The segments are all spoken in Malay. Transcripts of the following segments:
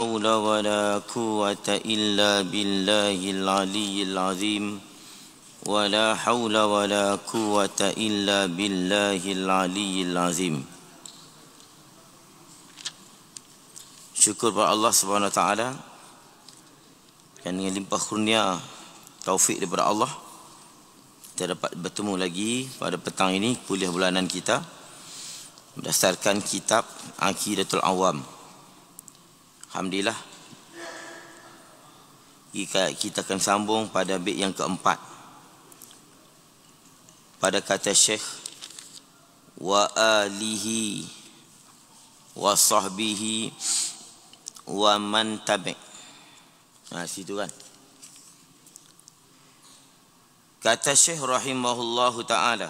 حول ولا قوة إلا بالله العلي العظيم ولا حول ولا قوة إلا بالله العلي العظيم. Syukur kepada Allah Subhanahu Wa Taala yang dengan limpah kurnia taufik daripada Allah kita dapat bertemu lagi pada petang ini kuliah bulanan kita berdasarkan kitab Aqidatul Awam. Alhamdulillah kita akan sambung pada bait yang keempat pada kata Syekh wa alihi wa sahbihi wa man tabi'. Situ kan kata Syekh rahimahullahu ta'ala,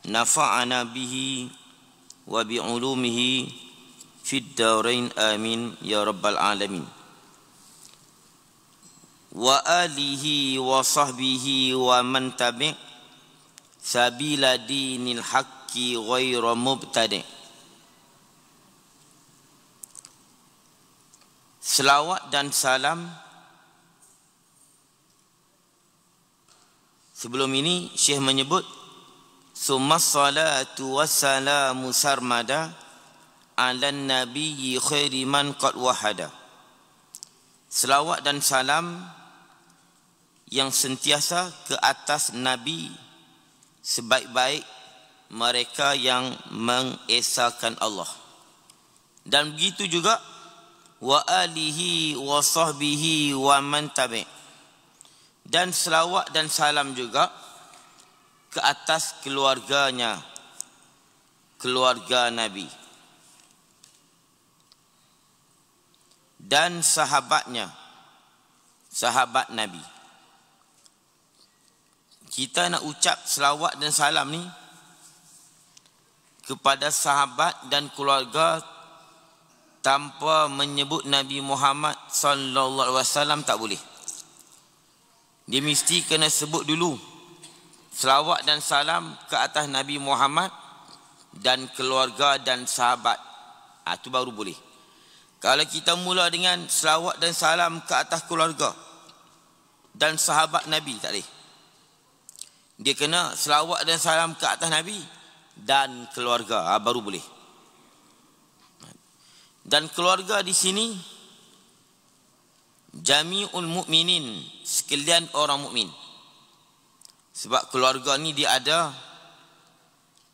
nafa'ana bihi wa bi'ulumihi fid darain amin ya rabbal alamin. Wa alihi wa sahbihi wa man tabi' sabila dinil haqqi ghairu mubtadi'. Selawat dan salam. Sebelum ini Syekh menyebut summa salatu wassalamu sarmada ala nabiyyi khairi man qad wahada. Selawat dan salam yang sentiasa ke atas Nabi sebaik-baik mereka yang mengesahkan Allah. Dan begitu juga wa alihi wa sahbihi wa man tabi'. Dan selawat dan salam juga ke atas keluarganya, keluarga Nabi, dan sahabatnya, sahabat Nabi. Kita nak ucap selawat dan salam ni kepada sahabat dan keluarga tanpa menyebut Nabi Muhammad sallallahu alaihi wasallam tak boleh. Dia mesti kena sebut dulu selawat dan salam ke atas Nabi Muhammad dan keluarga dan sahabat. Itu baru boleh. Kalau kita mula dengan selawat dan salam ke atas keluarga dan sahabat Nabi, tak boleh. Dia kena selawat dan salam ke atas Nabi dan keluarga, baru boleh. Dan keluarga di sini jami'ul mu'minin, sekalian orang mukmin. Sebab keluarga ni dia ada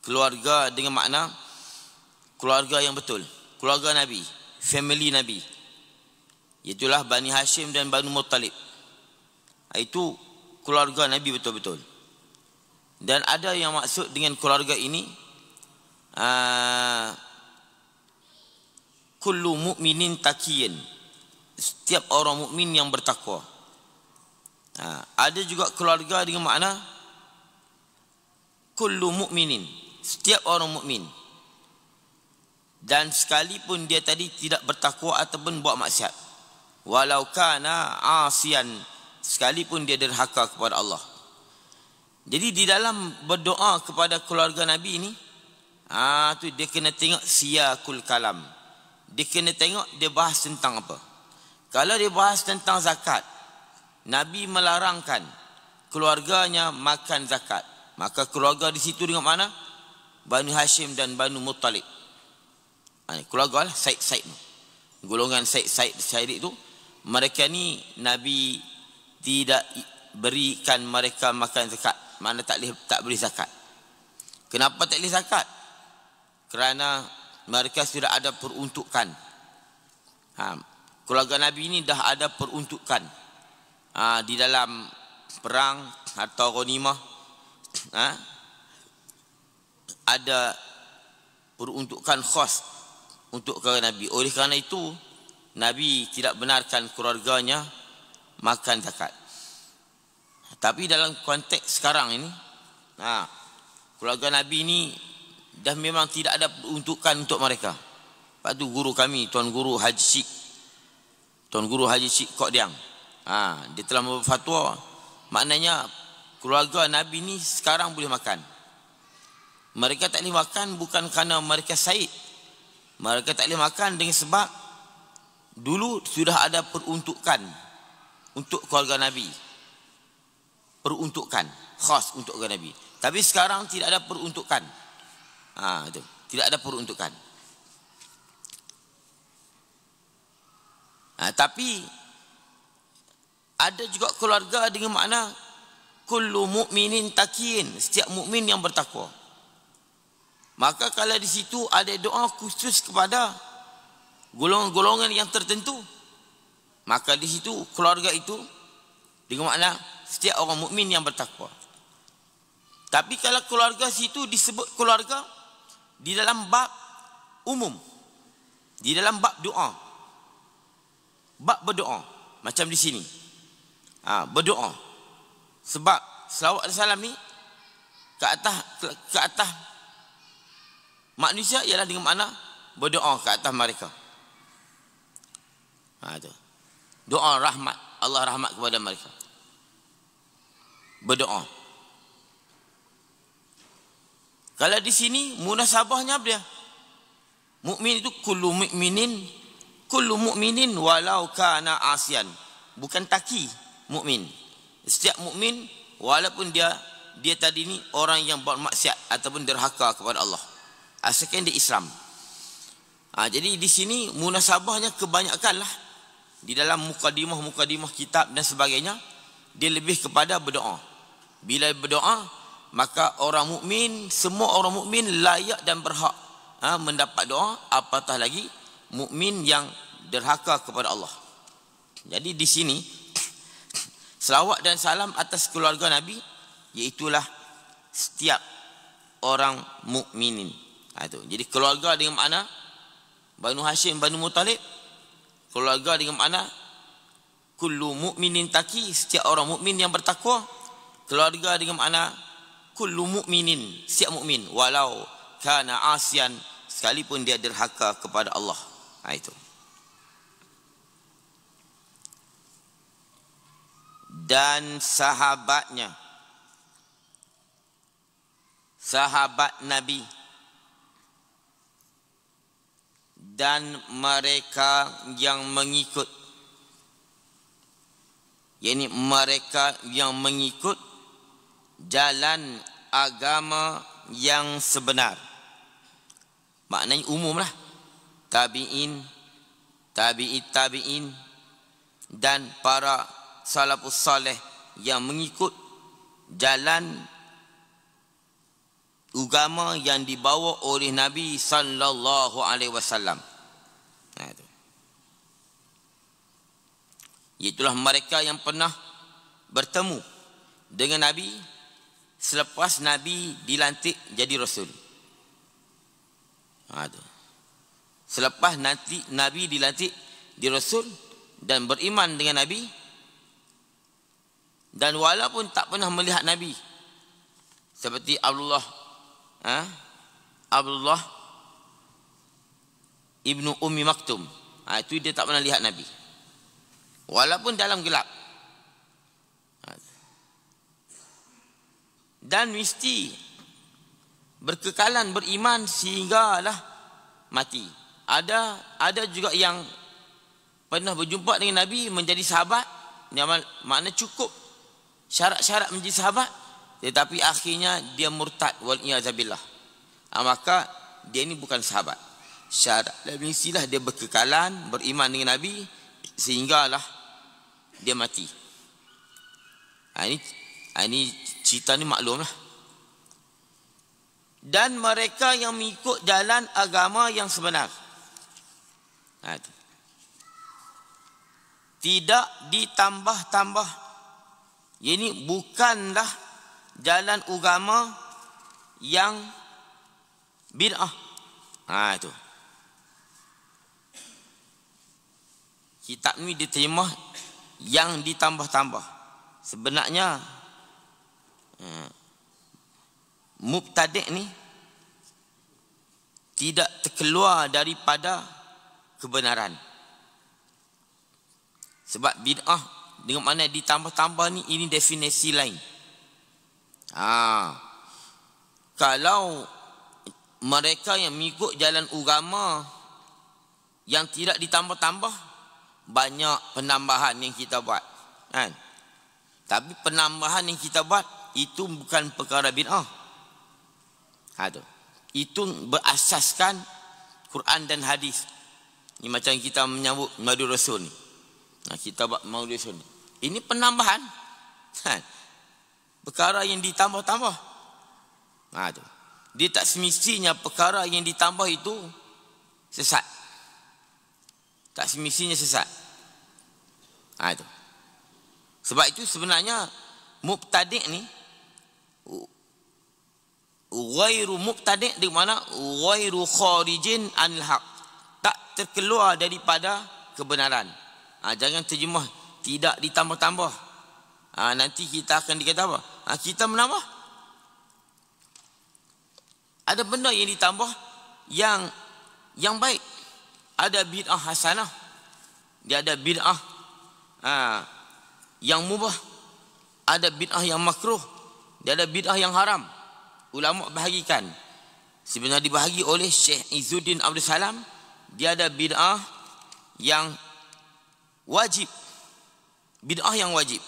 keluarga dengan makna keluarga yang betul, keluarga Nabi, family Nabi. Itulah Bani Hashim dan Banu Muttalib. Itu keluarga Nabi betul-betul. Dan ada yang maksud dengan keluarga ini kullu mu'minin taqiyin, setiap orang mukmin yang bertakwa. Ada juga keluarga dengan makna kullu mu'minin, setiap orang mukmin. Dan sekalipun dia tadi tidak bertakwa ataupun buat maksiat, walau kana asian, sekalipun dia derhaka kepada Allah. Jadi di dalam berdoa kepada keluarga Nabi ini, tu dia kena tengok siyakul kalam. Dia kena tengok dia bahas tentang apa. Kalau dia bahas tentang zakat, Nabi melarangkan keluarganya makan zakat, maka keluarga di situ dengan mana? Banu Hashim dan Banu Muttalib. Keluarga lah Said-Said, golongan Said itu, mereka ni Nabi tidak berikan mereka makan zakat. Mana tak boleh zakat. Kenapa tak boleh zakat? Kerana mereka sudah ada peruntukan. Keluarga Nabi ini dah ada peruntukan di dalam perang atau ghanimah. Ada peruntukan khas untuk keluarga Nabi. Oleh kerana itu Nabi tidak benarkan keluarganya makan zakat. Tapi dalam konteks sekarang ini, keluarga Nabi ini dah memang tidak ada peruntukan untuk mereka. Lepas tu guru kami, Tuan Guru Haji Syik Kok Diang, dia telah berfatwa, maknanya keluarga Nabi ni sekarang boleh makan. Mereka tak boleh makan bukan kerana mereka Said. Mereka tak boleh makan dengan sebab Dulu sudah ada peruntukan untuk keluarga Nabi. Peruntukan khas untuk keluarga Nabi. Tapi sekarang tidak ada peruntukan. Itu. Tidak ada peruntukan. Tapi ada juga keluarga dengan makna kullu mu'minin taqiyin, setiap mukmin yang bertakwa. Maka kalau di situ ada doa khusus kepada golongan-golongan yang tertentu, maka di situ keluarga itu dengan makna setiap orang mukmin yang bertakwa. Tapi kalau keluarga situ disebut keluarga di dalam bab umum, di dalam bab doa, bab berdoa, macam di sini, berdoa. Sebab selawat dan salam ni ke atas manusia ialah dengan makna berdoa ke atas mereka. Itu. Doa rahmat, Allah rahmat kepada mereka. Berdoa. Kalau di sini munasabahnya apa dia? Mukmin itu kullu mu'minin walau kana asian. Bukan taki mukmin. Setiap mukmin walaupun dia tadi ni orang yang buat maksiat ataupun derhaka kepada Allah, asalkan dia Islam. Jadi di sini munasabahnya kebanyakanlah di dalam mukadimah kitab dan sebagainya, dia lebih kepada berdoa. Bila berdoa, maka orang mukmin, semua orang mukmin layak dan berhak mendapat doa, apatah lagi mukmin yang derhaka kepada Allah. Jadi di sini selawat dan salam atas keluarga Nabi, iaitulah setiap orang mukminin. Itu. Jadi keluarga dengan makna Banu Hashim, Banu Muttalib. Keluarga dengan makna kullu mu'minin taqi, setiap orang mukmin yang bertakwa. Keluarga dengan makna kullu mu'minin, setiap mukmin walau kana asian, sekalipun dia derhaka kepada Allah. Itu. Dan sahabatnya, sahabat Nabi dan mereka yang mengikut, yakni mereka yang mengikut jalan agama yang sebenar. Maknanya umumlah, tabi'in, tabi'in dan para salafus saleh yang mengikut jalan agama yang dibawa oleh Nabi sallallahu alaihi wasallam. Itulah mereka yang pernah bertemu dengan Nabi selepas Nabi dilantik jadi Rasul. Selepas nanti Nabi dilantik di Rasul dan beriman dengan Nabi, dan walaupun tak pernah melihat Nabi, seperti Abdullah ibnu Ummi Maktum, itu dia tak pernah lihat Nabi walaupun dalam gelap, dan mesti berkekalan beriman sehinggalah mati. Ada juga yang pernah berjumpa dengan Nabi menjadi sahabat, makna cukup syarat-syarat menjadi sahabat, tetapi akhirnya dia murtad wal-iyazabillah. Maka dia ini bukan sahabat. Syarat dan mestilah dia berkekalan beriman dengan Nabi sehinggalah dia mati. Ini cerita ni maklumlah. Dan mereka yang mengikut jalan agama yang sebenar, tidak ditambah-tambah. Ini bukanlah jalan agama yang bid'ah. Itu. Kitab ni diterima yang ditambah-tambah. Sebenarnya mubtadi' ni tidak terkeluar daripada kebenaran. Sebab bid'ah dengan mana ditambah-tambah ni, ini definisi lain. Kalau mereka yang mengikut jalan agama yang tidak ditambah-tambah, banyak penambahan yang kita buat, kan? Tapi penambahan yang kita buat itu bukan perkara bid'ah. Itu berasaskan Quran dan hadis. Ini macam kita menyambut Maulid Rasul ni. Kita buat Maulid Rasul ni. Ini penambahan. Perkara yang ditambah-tambah. Dia tak semestinya perkara yang ditambah itu sesat. Tak semestinya sesat. Itu. Sebab itu sebenarnya mubtadi' ni ghairu mubtadi' di mana ghairu kharijin anil haq. Tak terkeluar daripada kebenaran. Jangan terjemah tidak ditambah-tambah. Nanti kita akan dikata apa? Kita menambah. Ada benda yang ditambah yang baik. Ada bid'ah hasanah. Dia ada bid'ah yang mubah. Ada bid'ah yang makruh. Dia ada bid'ah yang haram. Ulama bahagikan. Sebenarnya dibahagi oleh Syekh Izzuddin Abdul Salam. Dia ada bid'ah yang wajib. Bid'ah yang wajib.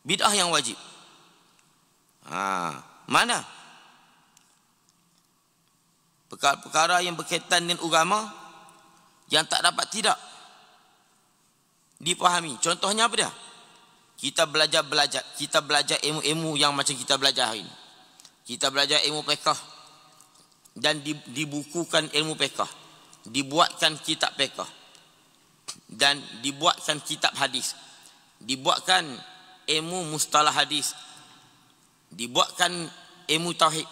Bid'ah yang wajib. Mana? Perkara-perkara yang berkaitan dengan agama yang tak dapat tidak dipahami. Contohnya apa dia? Kita belajar ilmu-ilmu yang macam kita belajar hari ini. Kita belajar ilmu fiqh dan dibukukan ilmu fiqh. Dibuatkan kitab fiqh dan dibuatkan kitab hadis. Dibuatkan ilmu mustalah hadis. Dibuatkan ilmu tauhid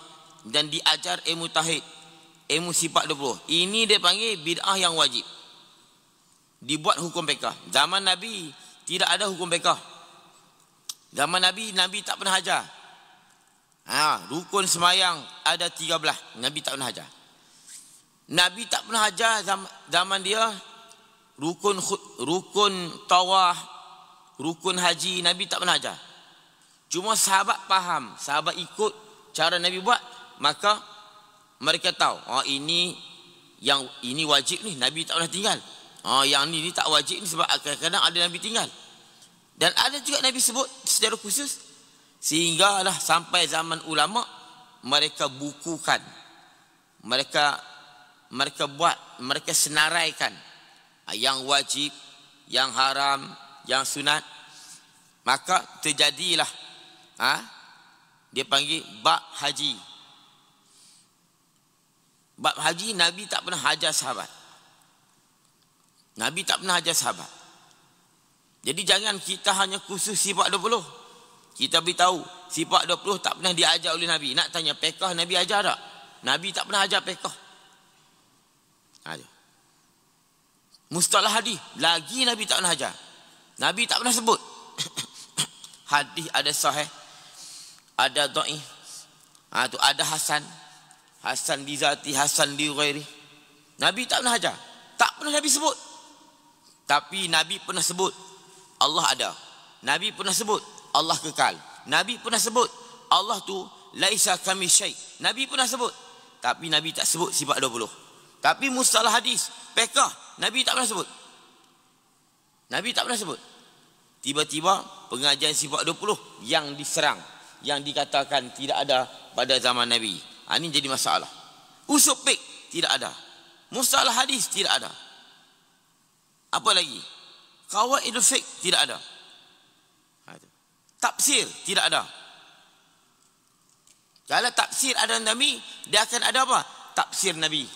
dan diajar ilmu tauhid, ilmu sifat 20. Ini dia panggil bid'ah yang wajib. Dibuat hukum fiqh. Zaman Nabi tidak ada hukum fiqh. Zaman Nabi tak pernah ajar. Rukun semayang ada 13. Nabi tak pernah ajar. Nabi tak pernah ajar zaman dia rukun tawaf, rukun haji, Nabi tak pernah ajar. Cuma sahabat faham, sahabat ikut cara Nabi buat, maka mereka tahu, ini wajib ni, Nabi tak pernah tinggal. Yang ni tak wajib ni sebab kadang-kadang ada Nabi tinggal. Dan ada juga Nabi sebut secara khusus. Sehinggalah sampai zaman ulama, mereka bukukan. Mereka buat, mereka senaraikan. Yang wajib, yang haram, yang sunat. Maka terjadilah, dia panggil bab haji. Bab haji Nabi tak pernah ajar sahabat. Nabi tak pernah ajar sahabat. Jadi jangan kita hanya khusus sifat 20. Kita beritahu sifat 20 tak pernah diajar oleh Nabi. Nak tanya fiqh Nabi ajar tak? Nabi tak pernah ajar fiqh. Mustalah hadis lagi Nabi tak pernah ajar. Nabi tak pernah sebut. Hadis ada sahih, ada dhaif. Tu ada hasan. Hasan di zati, hasan di ghairi. Nabi tak pernah ajar. Tak pernah Nabi sebut. Tapi Nabi pernah sebut Allah ada. Nabi pernah sebut Allah kekal. Nabi pernah sebut Allah tu laisa kami syai. Nabi pernah sebut. Tapi Nabi tak sebut sifat 20. Tapi mustalah hadis, fiqh, Nabi tak pernah sebut. Nabi tak pernah sebut. Tiba-tiba pengajian sifat 20 yang diserang, yang dikatakan tidak ada pada zaman Nabi. Ini jadi masalah. Usul fiqh tidak ada. Mustalah hadis tidak ada. Apa lagi? Qawaidul fiqh tidak ada. Tafsir tidak ada. Kalau tafsir ada Nabi, dia akan ada apa? Tafsir Nabi.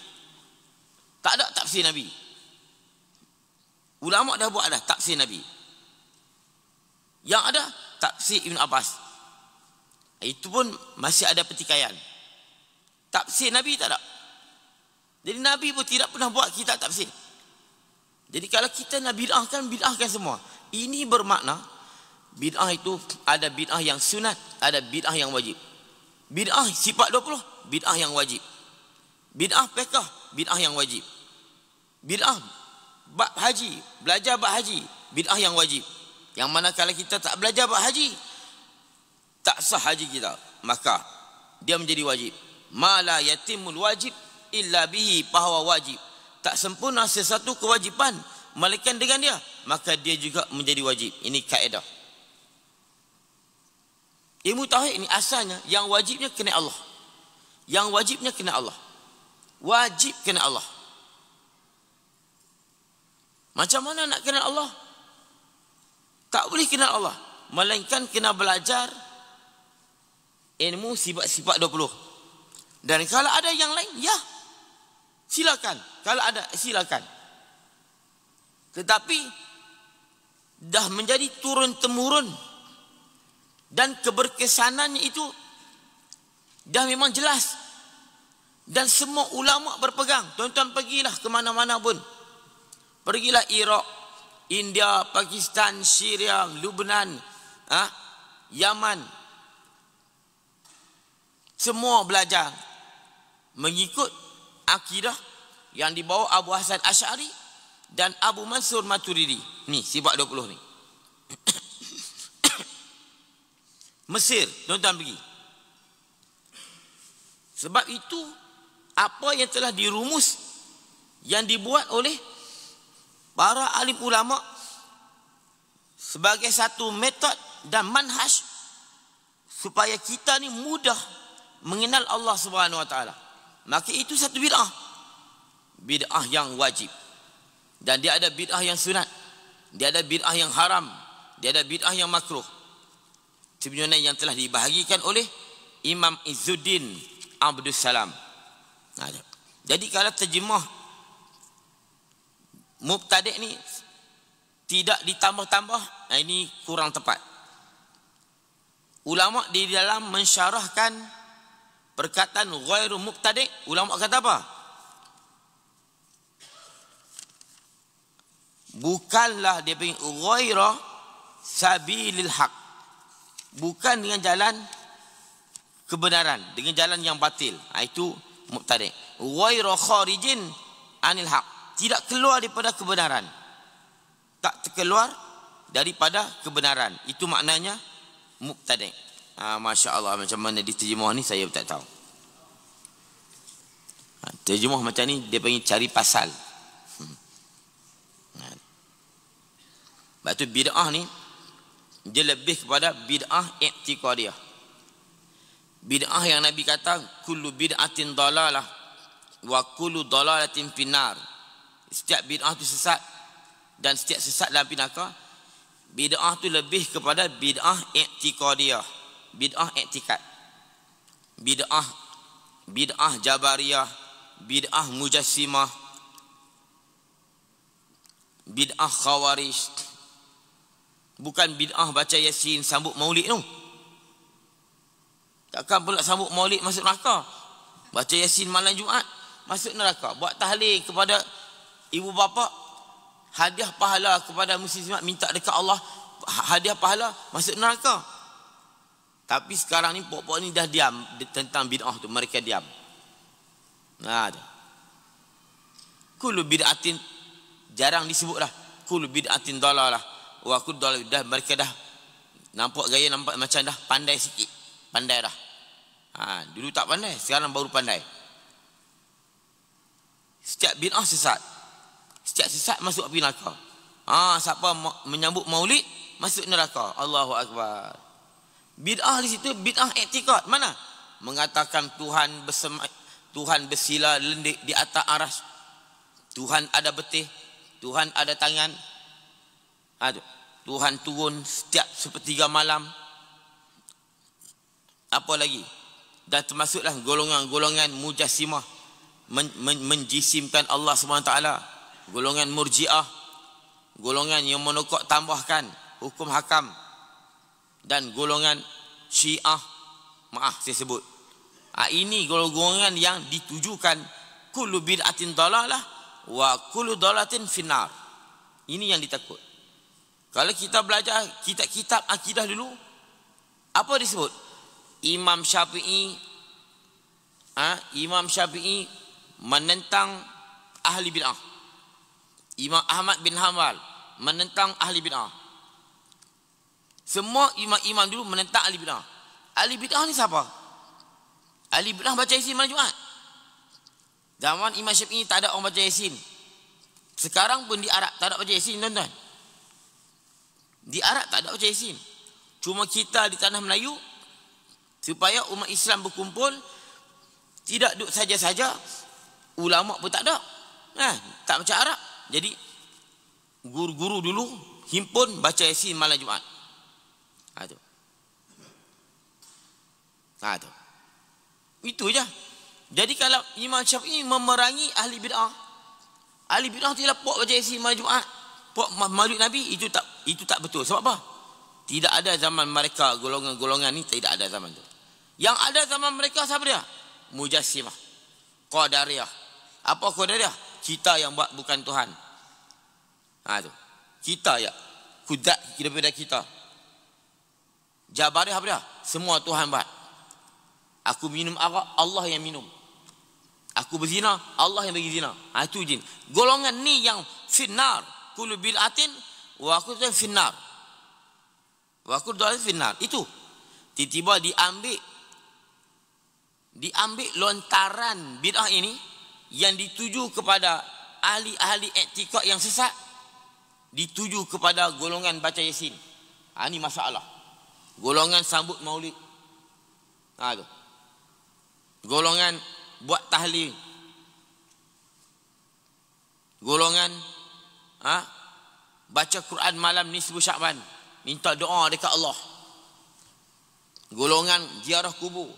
Tak ada tafsir Nabi. Ulama dah buat ada tafsir Nabi. Yang ada tafsir Ibn Abbas. Itu pun masih ada pertikaian. Tafsir Nabi tak ada. Jadi Nabi pun tidak pernah buat kitab tafsir. Jadi kalau kita nak bid'ahkan semua. Ini bermakna bid'ah itu ada bid'ah yang sunat, ada bid'ah yang wajib. Bid'ah sifat 20, bid'ah yang wajib. Bid'ah fiqh, bid'ah yang wajib. Bid'ah bab haji, belajar bab haji, bid'ah yang wajib. Yang mana kalau kita tak belajar bab haji, tak sah haji kita, maka dia menjadi wajib. Ma la yatimul wajib illa bihi fahuwa wajib. tak sempurna sesuatu kewajipan melainkan dengan dia, maka dia juga menjadi wajib. Ini kaedah. Ilmu tauhid ini asalnya yang wajibnya kena Allah. Yang wajibnya kena Allah. Wajib kena Allah. Macam mana nak kenal Allah? Tak boleh kenal Allah melainkan kena belajar ilmu sifat-sifat 20. Dan kalau ada yang lain, ya, silakan. Kalau ada, silakan. Tetapi dah menjadi turun-temurun dan keberkesanannya itu dah memang jelas. Dan semua ulama berpegang. Tuan-tuan pergilah ke mana-mana pun. Pergilah Iraq, India, Pakistan, Syria, Lebanon, Yaman. Semua belajar mengikut akidah yang dibawa Abu Hasan Asy'ari dan Abu Mansur Maturidi. Ni sifat 20 ni. Mesir, tuan-tuan pergi. Sebab itu apa yang telah dirumus, yang dibuat oleh para alim ulama sebagai satu metod dan manhaj supaya kita ni mudah mengenal Allah Subhanahu wa taala. Maka itu satu bid'ah. Bid'ah yang wajib. Dan dia ada bid'ah yang sunat. Dia ada bid'ah yang haram. Dia ada bid'ah yang makruh. Sebenarnya yang telah dibahagikan oleh Imam Izzuddin Abdus Salam. Jadi kalau terjemah mubtadi' ni tidak ditambah-tambah, ini kurang tepat. Ulama di dalam mensyarahkan perkataan ghairu mubtadi', ulama kata apa? Bukanlah dia panggil ghaira sabilil haq. Bukan dengan jalan kebenaran, dengan jalan yang batil. Itu mubtadi'. Ghairu kharijin anil haq. Tidak keluar daripada kebenaran. Tak terkeluar daripada kebenaran. Itu maknanya mubtadi'. Masya Allah, macam mana diterjemah ni saya tak tahu. Terjemah macam ni dia panggil cari pasal. Sebab tu bid'ah ni dia lebih kepada bid'ah i'tiqadiyah. Bid'ah yang Nabi kata kullu bid'atin dalalah wa kullu dalalatin finnar. Setiap bid'ah tu sesat dan setiap sesat dalam api neraka. Bid'ah tu lebih kepada bid'ah i'tiqadiyah, bid'ah i'tikad. Bid'ah jabariyah, bid'ah mujassimah, bid'ah khawarij. Bukan bid'ah baca Yasin, sambut maulid tu. Takkan pula sambut maulid masuk neraka. Baca Yasin malam Jumaat masuk neraka. Buat tahlil kepada ibu bapa, hadiah pahala kepada muslimat, minta dekat Allah, hadiah pahala, masuk neraka. Tapi sekarang ni pokok ni dah diam tentang bid'ah tu, mereka diam. Kullu bid'atin jarang disebut dah. Kullu bid'atin dalalah wa kullu dalalah. Dah mereka dah nampak gaya, nampak macam dah pandai sikit. Pandai dah. Dulu tak pandai, sekarang baru pandai. Setiap bid'ah sesat. Setiap sesat masuk api neraka. Siapa menyambut maulid masuk neraka. Allahu akbar. Bid'ah di situ bid'ah i'tikad. Mana? Mengatakan Tuhan bersila lendik di atas aras. Tuhan ada betih, Tuhan ada tangan. Tuhan turun setiap sepertiga malam. Apa lagi? Dan termasuklah golongan-golongan mujassimah, menjisimkan Allah SWT. Golongan murji'ah, golongan yang menokok tambahkan hukum hakam. Dan golongan syiah, maaf saya sebut. Ini golongan yang ditujukan kullu bid'atin dalalah wa kullu dalalatin finnar. Ini yang ditakut. Kalau kita belajar kitab-kitab akidah dulu, apa disebut? Imam Syafi'i menentang ahli bid'ah. Imam Ahmad bin Hanbal menentang ahli bid'ah. Semua imam-imam dulu menentang ahli bid'ah. Ahli bid'ah ni siapa? Ahli bid'ah baca isi malam Jumaat. Zaman Imam Syafi'i tak ada orang baca Yasin. Sekarang pun di Arab tak ada baca Yasin, tuan-tuan. Di Arab tak ada baca Yasin. Cuma kita di tanah Melayu, supaya umat Islam berkumpul, tidak duduk saja-saja, ulama pun tak ada. Tak baca Arab. Jadi guru-guru dulu himpun baca Yasin malam Jumaat. Itu je. Jadi kalau Imam Syafi'i memerangi ahli bid'ah, ahli bid'ah tidak puak baca Yasin malam Jumaat, puak Maulid Nabi, itu tak betul. Sebab apa? Tidak ada zaman mereka, golongan-golongan ni tidak ada zaman tu. Yang ada zaman mereka siapa dia? Mujassimah, Qadariyah. Apa Qadariyah? Kita yang buat, bukan Tuhan. Tu. Kita ya, kudat daripada kita. Jabariyah apa dia? Semua Tuhan buat. Aku minum arak, Allah yang minum. Aku berzina, Allah yang bagi zina. Itu jin. Golongan ni yang finnar, kullu bid'atin wa kullu finnar. Wa kullu finnar. Itu tiba-tiba diambil lontaran bid'ah ini yang dituju kepada ahli-ahli etika yang sesat, dituju kepada golongan baca Yasin. Ini masalah. Golongan sambut Maulid. Tu. Golongan buat tahlil. Golongan baca Quran malam nisfu Syaban, minta doa dekat Allah. Golongan ziarah kubur,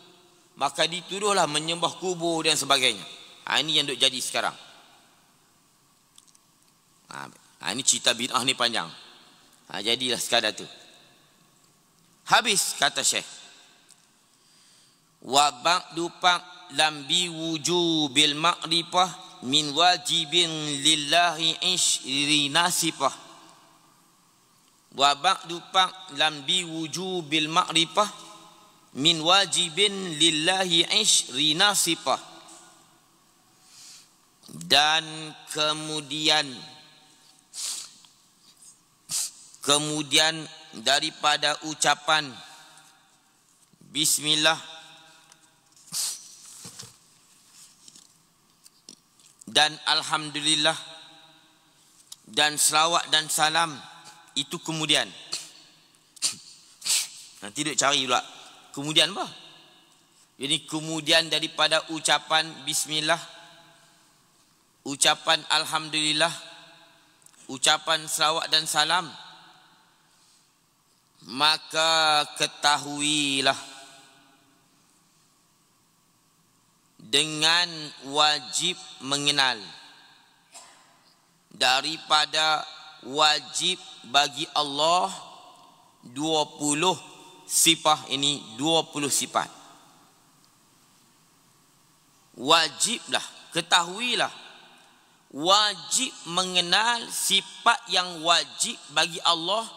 maka dituduhlah menyembah kubur dan sebagainya. Ini yang duk jadi sekarang. Ini cerita bid'ah ni panjang. Jadilah sekadar tu. Habis kata Syekh. Wa ba'du lam bi wujubil ma'rifah min wajibin lillahi ishrina sifah. Wa ba'du lam bi wujubil ma'rifah min wajibin lillahi ishrina sifah. Dan kemudian daripada ucapan Bismillah dan Alhamdulillah dan selawat dan salam, itu kemudian. Nanti duk cari pula kemudian apa? Jadi kemudian daripada ucapan Bismillah, ucapan Alhamdulillah, ucapan selawat dan salam, maka ketahuilah dengan wajib mengenal daripada wajib bagi Allah 20 sifat ini, 20 sifat. Wajiblah, ketahuilah, wajib mengenal sifat yang wajib bagi Allah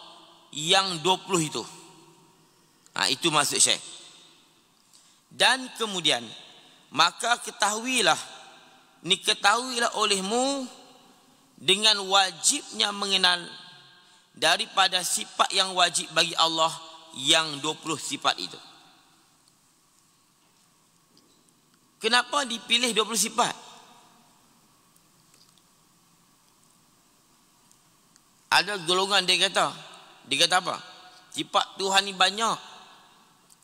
yang 20 itu. Itu maksud Syekh. Dan kemudian maka ketahuilah olehmu dengan wajibnya mengenal daripada sifat yang wajib bagi Allah yang 20 sifat itu. Kenapa dipilih 20 sifat? Ada golongan dia kata apa? Sifat Tuhan ni banyak.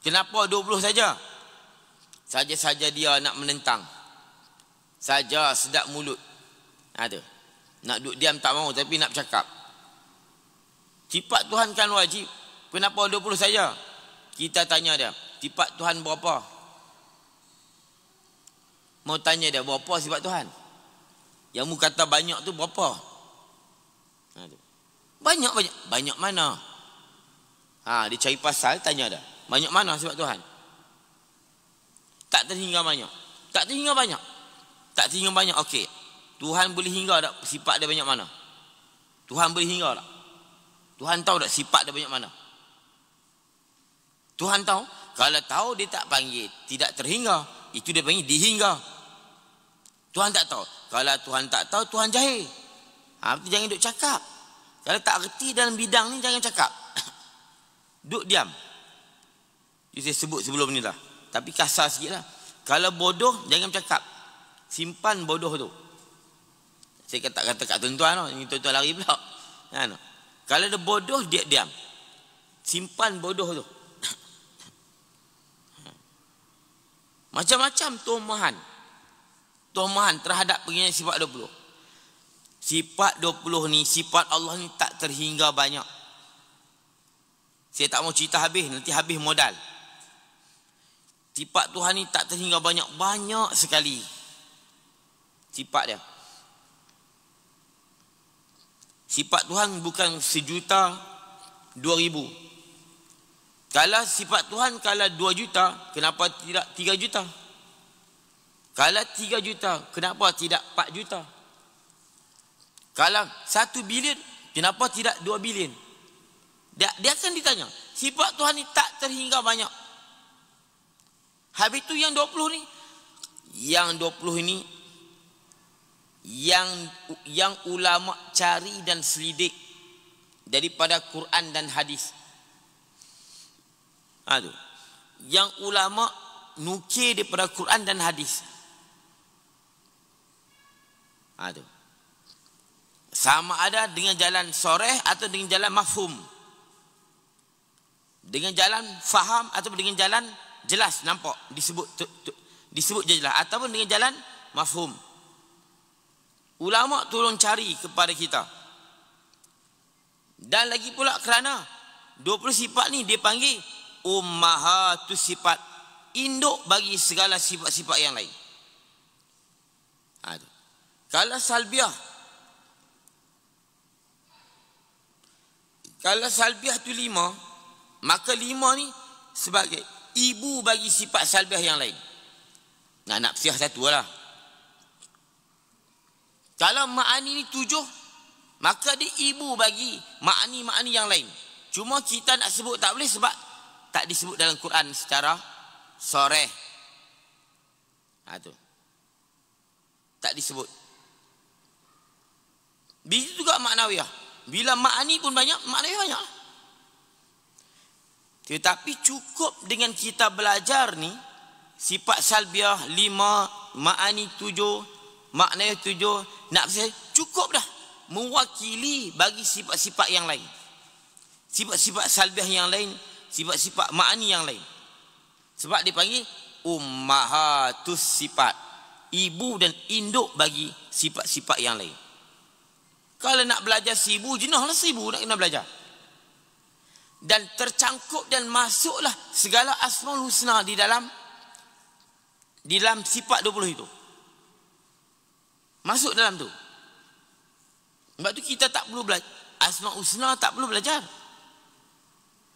Kenapa 20 saja? Saja-saja dia nak menentang. Saja sedap mulut. Tu. Nak duduk diam tak mau, tapi nak bercakap. Sifat Tuhan kan wajib. Kenapa 20 saja? Kita tanya dia, sifat Tuhan berapa? Mau tanya dia, berapa sifat Tuhan? Yang mu kata banyak tu berapa? Banyak mana? Dia cari pasal, tanya dia, banyak mana sifat Tuhan? Tak terhingga banyak. Okey. Tuhan boleh hingga tak sifat dia banyak mana? Tuhan boleh hingga tak? Tuhan tahu tak sifat dia banyak mana? Tuhan tahu? Kalau tahu dia tak panggil tidak terhingga, itu dia panggil dihingga. Tuhan tak tahu. Kalau Tuhan tak tahu, Tuhan jahil. Jangan duk cakap. Kalau tak reti dalam bidang ni, jangan cakap. Duk diam. Itu saya sebut sebelum ni lah. Tapi kasar sikit lah. Kalau bodoh, jangan bercakap. Simpan bodoh tu. Saya kata kat tuan-tuan tu, ini tuan-tuan lari pula. Kan? Kalau dia bodoh, dia diam. Simpan bodoh tu. Macam-macam tumahan terhadap pengingat sifat 20. Sifat 20 ni, sifat Allah ni tak terhingga banyak. Saya tak mau cerita habis, nanti habis modal. Sifat Tuhan ni tak terhingga banyak, banyak sekali sifat dia. Sifat Tuhan bukan 1,000,000, 2,000. Kalau sifat Tuhan kalau 2 juta, kenapa tidak 3 juta? Kalau 3 juta, kenapa tidak 4 juta? Kalau 1 bilion, kenapa tidak 2 bilion? Dia akan ditanya. Sifat Tuhan ni tak terhingga banyak. Habis tu yang 20 ni, yang 20 ini yang ulama cari dan selidik daripada Quran dan hadis. Aduh. Yang ulama nukil daripada Quran dan hadis. Aduh. Sama ada dengan jalan soreh atau dengan jalan mafhum. Dengan jalan faham atau dengan jalan jelas, nampak, disebut jelas, ataupun dengan jalan mafhum. Ulama tolong cari kepada kita. Dan lagi pula kerana 20 sifat ni dia panggil ummahatus sifat, induk bagi segala sifat-sifat yang lain. Aduh. Kalau salbiah tu 5, maka 5 ni sebagai ibu bagi sifat salbiah yang lain. Nak psiah satu lah. Kalau ma'ani ni 7, maka dia ibu bagi ma'ani-ma'ani yang lain. Cuma kita nak sebut tak boleh sebab tak disebut dalam Quran secara soreh. Tu. Tak disebut. Begitu juga maknawiyah. Bila ma'ani pun banyak, maknawiyah banyak. Tetapi cukup dengan kita belajar ni, sifat salbiah 5, ma'ani 7, maknawiyah 7, nak saya cukup dah mewakili bagi sifat-sifat yang lain. Sifat-sifat salbiah yang lain, sifat-sifat ma'ani yang lain. Sebab dia panggil ummahatus sifat, ibu dan induk bagi sifat-sifat yang lain. Kalau nak belajar 1000, jenahlah 1000 nak kena belajar. Dan tercangkup dan masuklah segala asmaul husna di dalam sifat 20 itu. Masuk dalam tu. Sebab tu kita tak perlu belajar asmaul husna, tak perlu belajar.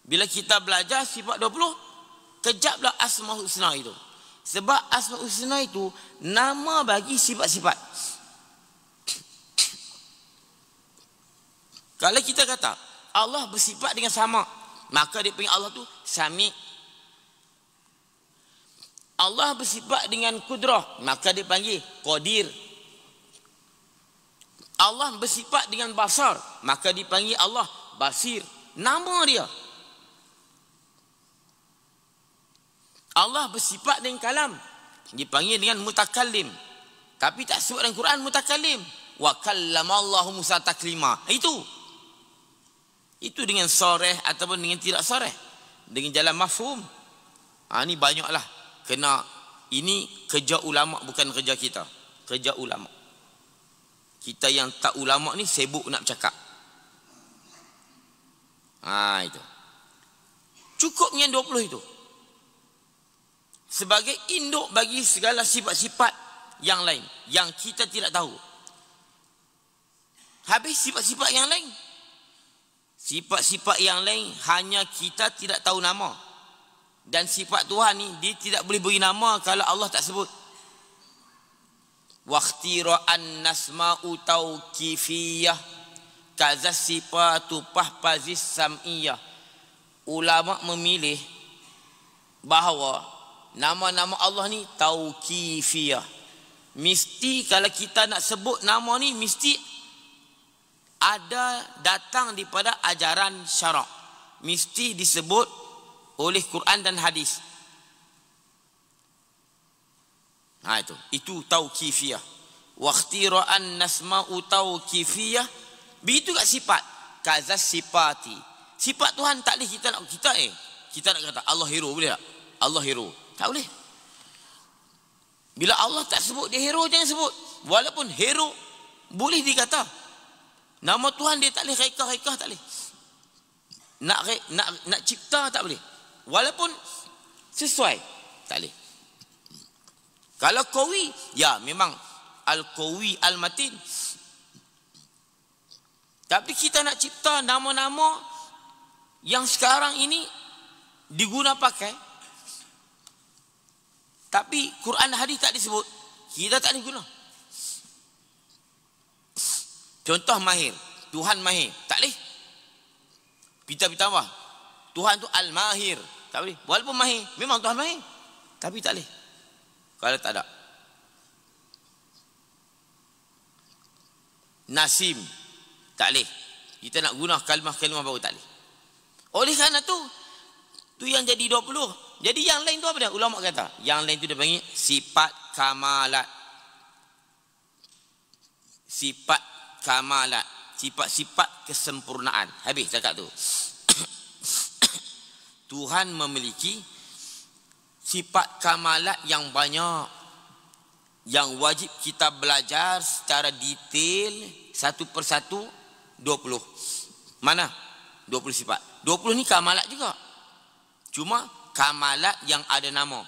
Bila kita belajar sifat 20, kejaplah asmaul husna itu. Sebab asmaul husna itu nama bagi sifat-sifat. Kalau kita kata Allah bersifat dengan sama, maka dia panggil Allah tu Sami'. Allah bersifat dengan kudrah, maka dia panggil Qadir. Allah bersifat dengan basar, maka dipanggil Allah Basir. Nama dia. Allah bersifat dengan kalam, dipanggil dengan mutakallim. Tapi tak sebut dalam Quran mutakallim. Wa kallamallahu Musa taklima. Itu dengan soreh ataupun dengan tidak soreh. Dengan jalan mafhum. Ini banyaklah. Kena, ini kerja ulama bukan kerja kita. Kerja ulama. Kita yang tak ulama ni sibuk nak bercakap. Itu. Cukup dengan 20 itu. Sebagai induk bagi segala sifat-sifat yang lain yang kita tidak tahu. Habis sifat-sifat yang lain. Sifat-sifat yang lain hanya kita tidak tahu nama. Dan sifat Tuhan ni dia tidak boleh beri nama kalau Allah tak sebut. Waqtira'an nasma'u tauqifiyah kaza sifatu pahpazis sam'iyah. Ulama memilih bahawa nama-nama Allah ni tauqifiyah. Mesti kalau kita nak sebut nama ni mesti ada datang daripada ajaran syarak. Mesti disebut oleh Quran dan hadis. Itu tauqifiyah. Wa ikhtira'an nasma'u tauqifiyah. Begitu kat sifat. Kazas sifati. Sifat Tuhan tak boleh kita nak kata Allah hero, boleh tak? Allah hero. Tak boleh. Bila Allah tak sebut dia hero, jangan sebut. Walaupun hero boleh dikata. Nama Tuhan dia tak boleh reka-reka, tak boleh. Nak cipta tak boleh. Walaupun sesuai, tak boleh. Kalau qawi, ya memang al-qawi al-matin. Tapi kita nak cipta nama-nama yang sekarang ini diguna pakai. Tapi Quran dan hadis tak disebut. Kita tak boleh guna. Contoh mahir. Tuhan mahir. Tak boleh. Kita tambah. Tuhan tu al-mahir. Tak boleh. Walaupun mahir. Memang Tuhan mahir. Tapi tak boleh. Kalau tak ada. Nasim. Tak boleh. Kita nak guna kalimah-kalimah baru tak boleh. Oleh kerana tu yang jadi 20. Jadi yang lain tu apa dia? Ulama kata. Yang lain tu dia panggil sifat kamalat. Sifat kamalat. Sifat-sifat kesempurnaan. Habis cakap tu. Tuhan memiliki sifat kamalat yang banyak. Yang wajib kita belajar secara detail satu persatu 20. Mana? 20 sifat. 20 ni kamalat juga. Cuma kamalat yang ada nama.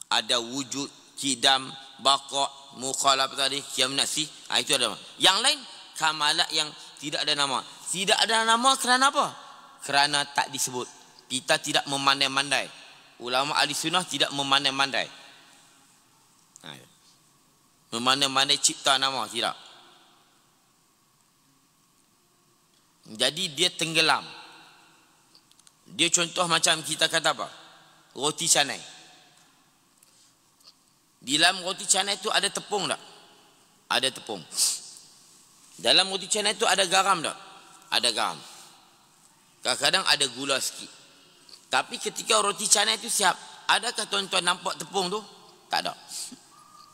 Ada wujud, kidam, baqa', mukhalaf tadi, qiyam nafsi. Itu ada nama. Yang lain kamalat yang tidak ada nama. Tidak ada nama kerana apa? Kerana tak disebut. Kita tidak memandai-mandai. Ulama ahli sunnah tidak memandai-mandai. Memandai-mandai cipta nama, tidak. Jadi dia tenggelam. Dia contoh macam kita kata apa? Roti canai. Di dalam roti canai itu ada tepung tak? Ada tepung. Dalam roti canai itu ada garam tak? Ada garam. Kadang-kadang ada gula sikit. Tapi ketika roti canai itu siap, adakah tuan-tuan nampak tepung tu? Tak ada.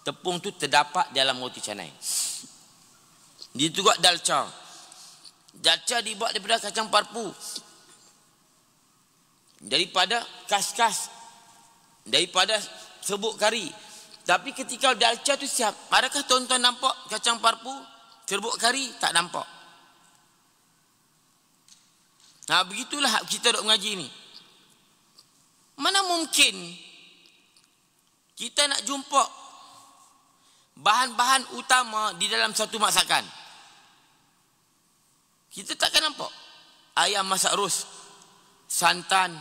Tepung tu terdapat dalam roti canai. Dia juga dalca. Dalca dibuat daripada kacang parpu. Daripada kas-kas. Daripada serbuk kari. Tapi ketika dalca tu siap, adakah tuan-tuan nampak kacang parpu, serbuk kari? Tak nampak. Begitulah kita duk mengaji ni. Mana mungkin kita nak jumpa bahan-bahan utama di dalam satu masakan? Kita takkan nampak. Ayam masak rus, santan,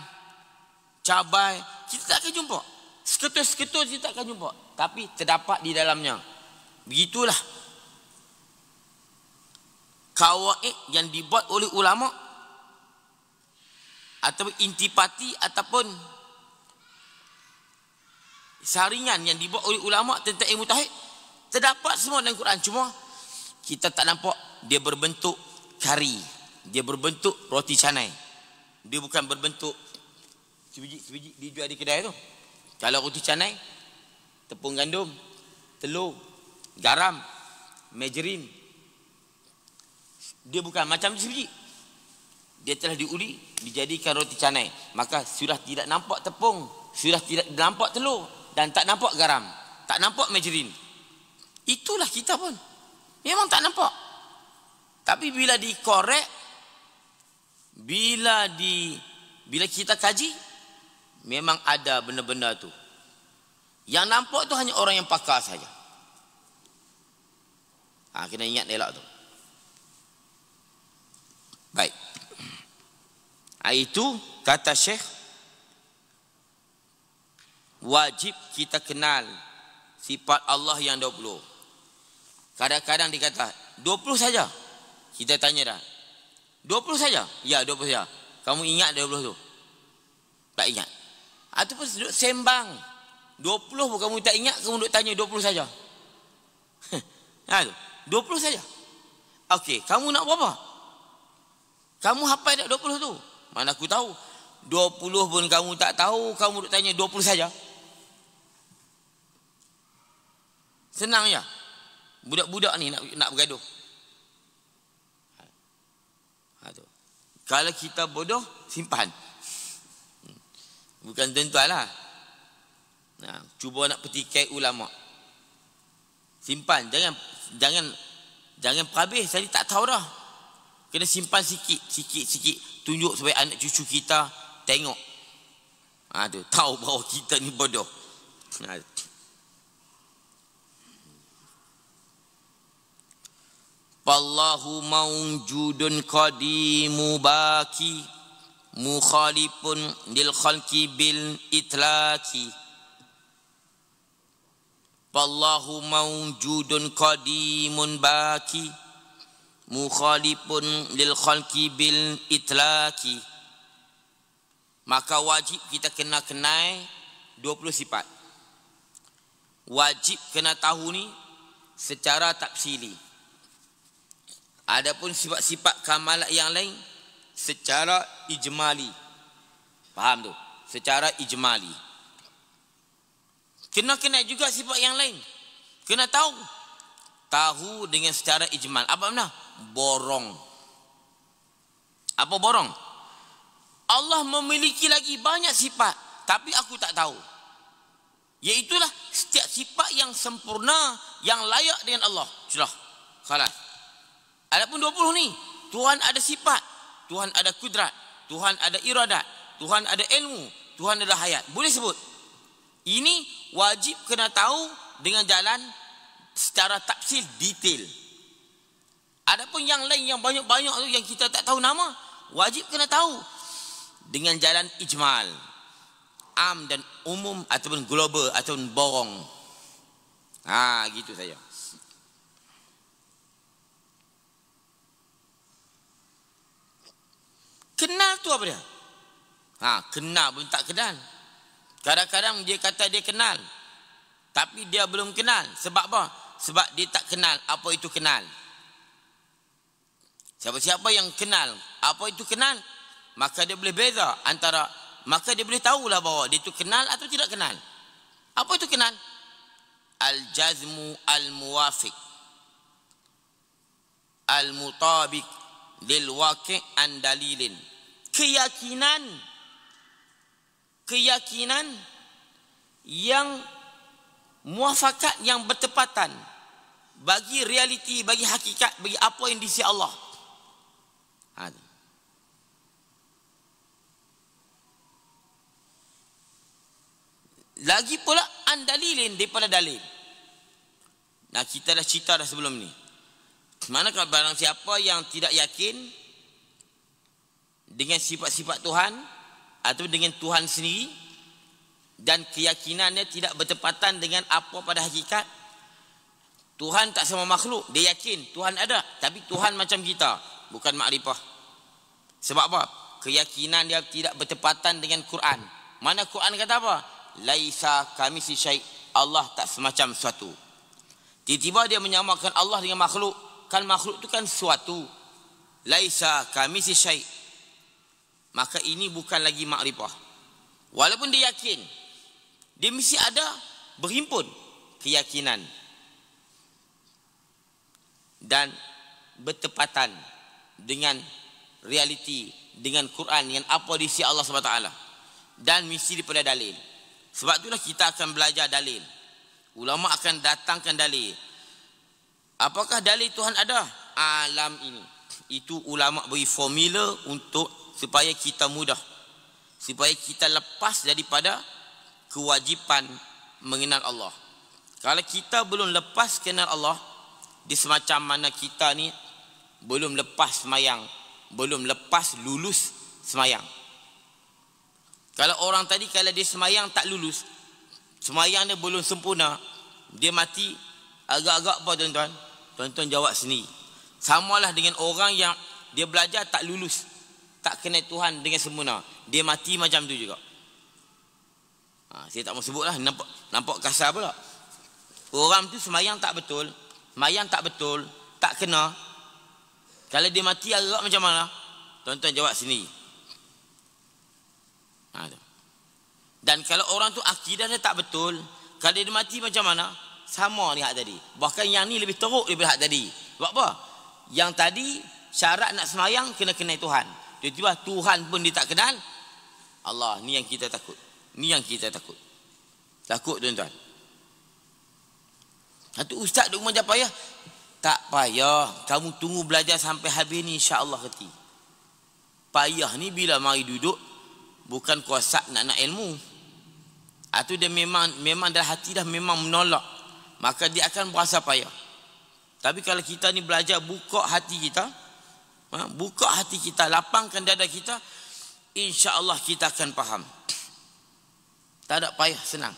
cabai, kita tak akan jumpa. Seketul-seketul kita tak akan jumpa. Tapi terdapat di dalamnya. Begitulah kawaid yang dibuat oleh ulama atau intipati ataupun saringan yang dibuat oleh ulama tentang ilmu tauhid terdapat semua dalam Quran. Cuma kita tak nampak dia berbentuk kari, dia berbentuk roti canai. Dia bukan berbentuk sebiji dijual di kedai tu. Kalau roti canai, tepung gandum, telur, garam, margarin. Dia bukan macam sebiji. Dia telah diuli, dijadikan roti canai. Maka sudah tidak nampak tepung, sudah tidak nampak telur dan tak nampak garam, tak nampak margarin. Itulah kita pun. Memang tak nampak. Tapi bila dikorek, bila kita kaji, memang ada benda-benda tu. Yang nampak tu hanya orang yang pakar saja. Kena ingat elok tu. Baik. Itu kata Syekh, wajib kita kenal sifat Allah yang 20. Kadang-kadang dikata 20 saja. Kita tanya dah, 20 saja? Ya, 20 saja. Kamu ingat 20 tu? Tak ingat. Ataupun duduk sembang 20 pun kamu tak ingat, kamu duduk tanya 20 saja. 20 saja. Okey, kamu nak berapa? Kamu hafal tak 20 tu? Mana aku tahu. 20 pun kamu tak tahu, kamu duduk tanya 20 saja. Senang ya. Budak-budak ni nak bergaduh. Kalau kita bodoh, simpan. Bukan tuan-tuan lah. Cuba nak petikai ulama. Simpan. Jangan perhabis. Tadi tak tahu dah. Kena simpan sikit. Tunjuk supaya anak cucu kita tengok. Tahu bahawa kita ni bodoh. Wallahu mawjudun qadimu baki mukhalifun lil khalqi bil itlaqi. Wallahu mawjudun qadimun baki mukhalifun lil khalqi bil itlaqi. Maka wajib kita kena kenal 20 sifat. Wajib kena tahu ni secara tafsili. Adapun sifat-sifat kamalat yang lain secara ijmali. Faham tu? Secara ijmali. Kena kenal juga sifat yang lain. Kena tahu. Tahu dengan secara ijmal. Apa makna? Borong. Apa borong? Allah memiliki lagi banyak sifat, tapi aku tak tahu. Iaitulah setiap sifat yang sempurna, yang layak dengan Allah. Sudah. Khalas. Adapun 20 ni, Tuhan ada sifat, Tuhan ada kudrat, Tuhan ada iradat, Tuhan ada ilmu, Tuhan ada hayat. Boleh sebut. Ini wajib kena tahu dengan jalan secara tafsil detail. Adapun yang lain yang banyak-banyak tu yang kita tak tahu nama, wajib kena tahu dengan jalan ijmal. Am dan umum ataupun global ataupun borong. Gitu saja. Kenal tu apa dia? Kenal pun tak kenal. Kadang-kadang dia kata dia kenal, tapi dia belum kenal. Sebab apa? Sebab dia tak kenal apa itu kenal. Siapa-siapa yang kenal apa itu kenal, maka dia boleh beza antara, maka dia boleh tahulah bahawa dia itu kenal atau tidak kenal. Apa itu kenal? Al-jazmu al-muwafiq al-mutabiq lil waqi' an dalilin. Keyakinan yang muafakat, yang bertepatan bagi realiti, bagi hakikat, bagi apa yang di sisi Allah. Lagi pula an dalilin, daripada dalil. Kita dah cerita dah sebelum ni. Manakah barang siapa yang tidak yakin dengan sifat-sifat Tuhan atau dengan Tuhan sendiri, dan keyakinannya tidak bertepatan dengan apa pada hakikat. Tuhan tak sama makhluk, dia yakin Tuhan ada, tapi Tuhan macam kita, bukan makrifah. Sebab apa? Keyakinan dia tidak bertepatan dengan Quran. Mana Quran kata apa? Laisa kamitsli syai', Allah tak semacam sesuatu. Tiba-tiba dia menyamakan Allah dengan makhluk. Kan makhluk itu kan sesuatu. Laisa kamitsli syai'. Maka ini bukan lagi makrifah. Walaupun dia yakin, dia mesti ada berhimpun keyakinan dan bertepatan dengan realiti, dengan Quran, dengan apa di sisi Allah SWT, dan mesti daripada dalil. Sebab itulah kita akan belajar dalil. Ulama akan datangkan dalil. Apakah dalil Tuhan ada? Alam ini. Itu ulama beri formula untuk supaya kita mudah, supaya kita lepas daripada kewajipan mengenal Allah. Kalau kita belum lepas kenal Allah, di semacam mana kita ni belum lepas semayang, belum lepas lulus semayang. Kalau orang tadi, kalau dia semayang tak lulus, semayang dia belum sempurna, dia mati, agak-agak apa tuan-tuan? Tuan-tuan jawab sendiri. Samalah dengan orang yang dia belajar tak lulus, tak kenal Tuhan dengan sempurna, dia mati macam tu juga. Saya tak mau sebutlah, nampak kasar pula. Orang tu semayang tak betul, tak kena. Kalau dia mati agak macam mana? Tuan-tuan jawab sendiri. Dan kalau orang tu akidah dia tak betul, kalau dia mati macam mana? sama ni hak tadi. Bahkan yang ni lebih teruk daripada hak tadi. Sebab apa? Yang tadi syarat nak semayang kena kenal Tuhan. Tiba-tiba Tuhan pun dia tak kenal. Allah, ni yang kita takut. Ni yang kita takut. Takut tuan-tuan. Satu ustaz duk macam payah. Tak payah. Kamu tunggu belajar sampai habis ni, insya-Allah kerti. Payah ni bila mari duduk bukan kuasa nak ilmu. Itu dia memang dalam hati dah memang menolak. Maka dia akan berasa payah. Tapi kalau kita ni belajar buka hati kita, buka hati kita, lapangkan dada kita, insya-Allah kita akan faham. Tak ada payah, senang.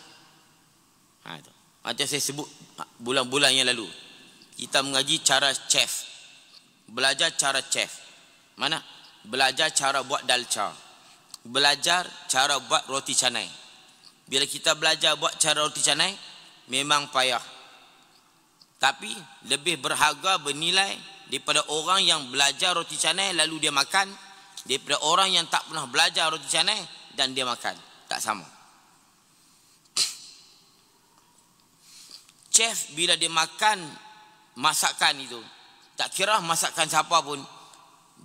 Itu. Macam saya sebut bulan-bulan yang lalu. Kita mengaji cara chef. Belajar cara chef. Mana? Belajar cara buat dalca. Belajar cara buat roti canai. Bila kita belajar buat cara roti canai, memang payah. Tapi lebih berharga, bernilai daripada orang yang belajar roti canai lalu dia makan, daripada orang yang tak pernah belajar roti canai dan dia makan. Tak sama. Chef bila dia makan masakan itu, tak kira masakan siapa pun,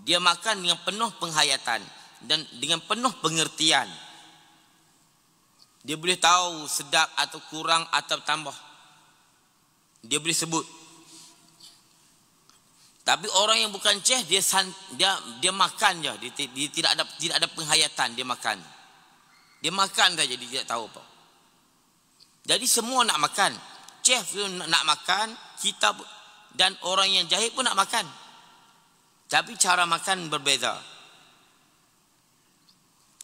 dia makan dengan penuh penghayatan dan dengan penuh pengertian. Dia boleh tahu sedap atau kurang atau tambah. Dia boleh sebut. Tapi orang yang bukan chef, dia makan je. Dia tidak ada penghayatan, dia makan. Dia makan saja, dia tidak tahu apa. Jadi semua nak makan. Chef pun nak makan, kita dan orang yang jahit pun nak makan. Tapi cara makan berbeza.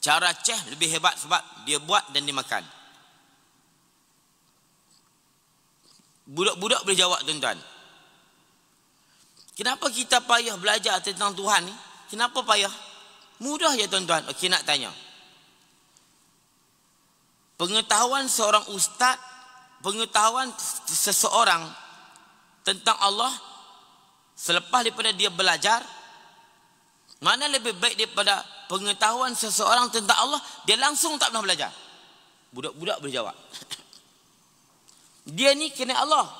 Cara chef lebih hebat sebab dia buat dan dia makan. Budak-budak boleh jawab tuan-tuan. Kenapa kita payah belajar tentang Tuhan ni? Kenapa payah? Mudah ya tuan-tuan. Okey, nak tanya. Pengetahuan seorang ustaz, pengetahuan seseorang tentang Allah selepas daripada dia belajar, mana lebih baik daripada pengetahuan seseorang tentang Allah dia langsung tak pernah belajar? Budak-budak boleh jawab. Dia ni kenal Allah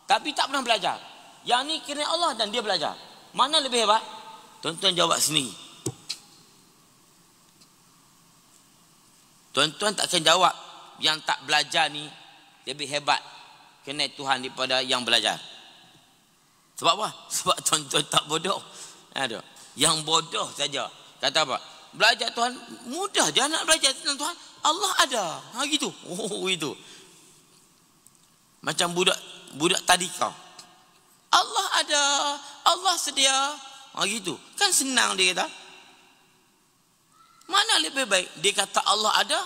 tapi tak pernah belajar. Yang ni kenal Allah dan dia belajar. Mana lebih hebat? Tuan-tuan jawab sendiri. Tuan-tuan tak akan jawab yang tak belajar ni lebih hebat kenal Tuhan daripada yang belajar. Sebab apa? Sebab tuan-tuan tak bodoh. Ada. Yang bodoh saja kata apa? Belajar Tuhan mudah je, nak belajar tentang Tuhan. Allah ada. Gitu. Itu. Macam budak tadi kau. Allah ada, Allah sedia. Gitu. Kan senang dia kata. Mana lebih baik? Dia kata Allah ada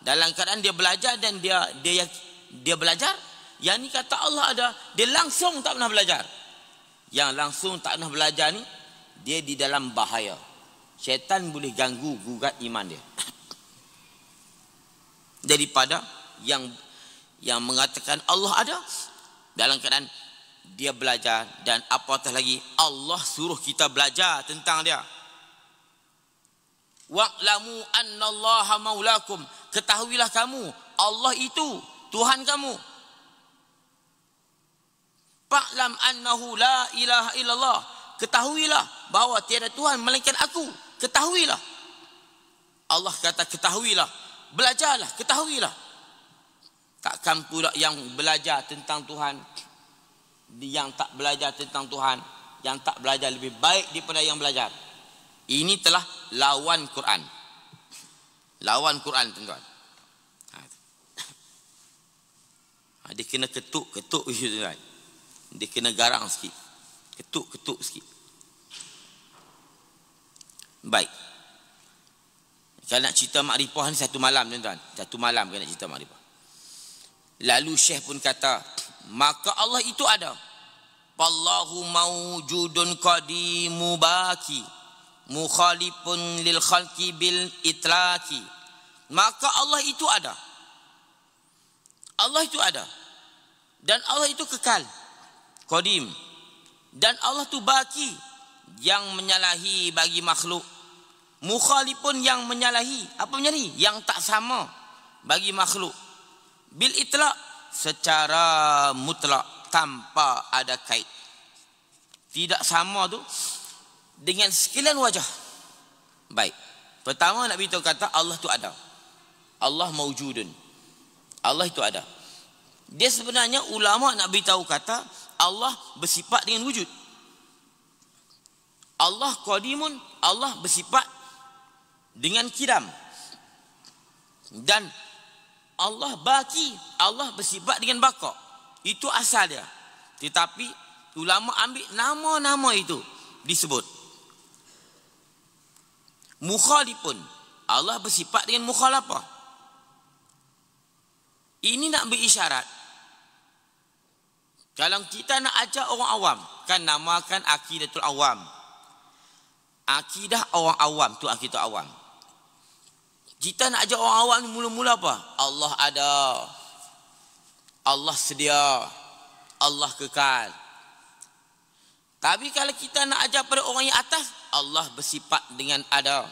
dalam keadaan dia belajar dan dia belajar. Yang ni kata Allah ada, dia langsung tak pernah belajar. Yang langsung tak pernah belajar ni, dia di dalam bahaya. Syaitan boleh ganggu gugat iman dia. Daripada yang mengatakan Allah ada dalam keadaan dia belajar, dan apatah lagi Allah suruh kita belajar tentang dia. Wa'lamu annallaha maulakum, ketahuilah kamu Allah itu Tuhan kamu. Fa'lam annahu la ilaha illallah, ketahuilah bahawa tiada Tuhan melainkan aku. Ketahuilah. Allah kata ketahuilah, belajarlah, ketahuilah. Takkan pula yang belajar tentang Tuhan, yang tak belajar tentang Tuhan, yang tak belajar lebih baik daripada yang belajar. Ini telah lawan Quran. Lawan Quran tuan-tuan. Dia kena ketuk tuan-tuan. Dia kena garang sikit. Ketuk sikit. Baik. Kalau nak cerita makrifah ni satu malam tuan-tuan. Satu malam kan nak cerita makrifah. Lalu Syekh pun kata, maka Allah itu ada. Wallahu mawjudun qadimu baki, mukhalifun lil khalqi bil itlaqi. Maka Allah itu ada. Allah itu ada. Dan Allah itu kekal, qadim. Dan Allah itu baki, yang menyalahi bagi makhluk. Mukhalifun, yang menyalahi. Apa menyalahi? Yang tak sama bagi makhluk. Bil itlaq, secara mutlak tanpa ada kait. Tidak sama tu dengan sekalian wajah. Baik. Pertama nak beritahu kata Allah tu ada. Allah maujudun. Allah itu ada. Dia sebenarnya ulama nak beritahu kata Allah bersifat dengan wujud. Allah qadimun, Allah bersifat dengan kidam. Dan Allah baki, Allah bersifat dengan baqa. Itu asal dia. Tetapi ulama ambil nama-nama itu disebut. Mukhalifun, Allah bersifat dengan mukhalafah. Ini nak berisyarat, kalau kita nak ajak orang awam, kan namakan akidatul awam. Akidah orang awam tu akidah awam. Kita nak ajak orang awam ni mula-mula apa? Allah ada, Allah sedia, Allah kekal. Tapi kalau kita nak ajar pada orang yang atas, Allah bersifat dengan ada,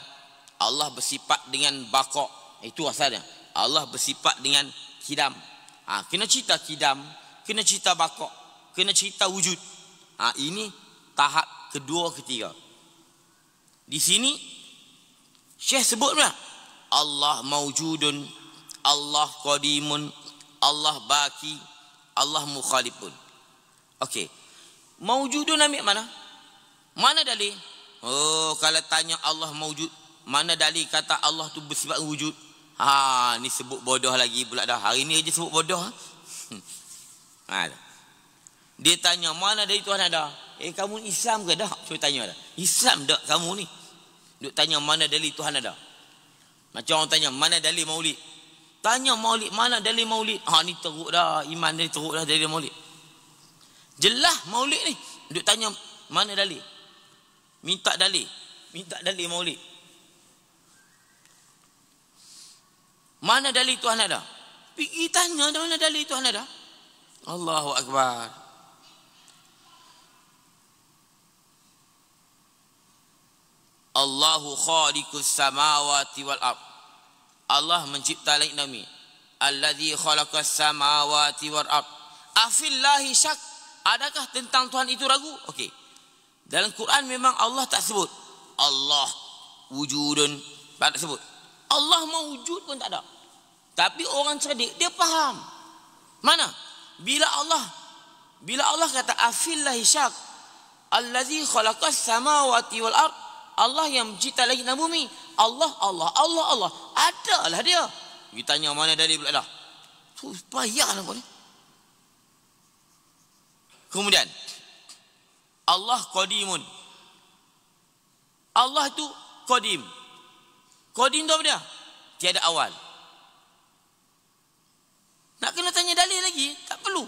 Allah bersifat dengan baqa. Itu asalnya. Allah bersifat dengan kidam. Kena cerita kidam, kena cerita baqa, kena cerita wujud. Ini tahap kedua ketiga. Di sini Syekh sebut pula Allah maujudun, Allah qadimun, Allah baki, Allah mukhalifun. Okey. Maujudun ambil mana? Mana dalil? Oh, kalau tanya Allah maujud, mana dalil kata Allah tu bersifat wujud? Ni sebut bodoh lagi pula dah. Hari ni aja sebut bodoh. Dia tanya mana dari Tuhan ada? Kamu Islam ke dah? Cuba tanya dah. Islam tak kamu ni? Duk tanya mana dalil Tuhan ada? Macam orang tanya mana dalil maulid? Tanya maulid, mana dalil maulid? Ni teruk dah, iman ni teruk dah dalil maulid. Jelas maulid ni. Duk tanya mana dalil? Minta dalil maulid. Mana dalil Tuhan ada? Pergi tanya mana dalil Tuhan ada. Allahu Akbar. Allahu khaliqus samawati wal ard. Allah mencipta langit dan bumi. Allazi khalaqas samawati wal ard. Afillahi syak. Adakah tentang Tuhan itu ragu? Okey. Dalam Quran memang Allah tak sebut Allah wujudun, tak sebut. Allah mawujud pun tak ada. Tapi orang cerdik dia faham. Mana? Bila Allah kata afillahi syak, allazi khalaqas samawati wal ard, Allah yang mencipta langit dan bumi. Allah. Adalah dia. Kita tanya mana dari pula dah. Tu payah nak ni. Kemudian Allah qadimun. Allah tu qadim. Qadim tu apa dia? Tiada awal. Nak kena tanya dalil lagi? Tak perlu.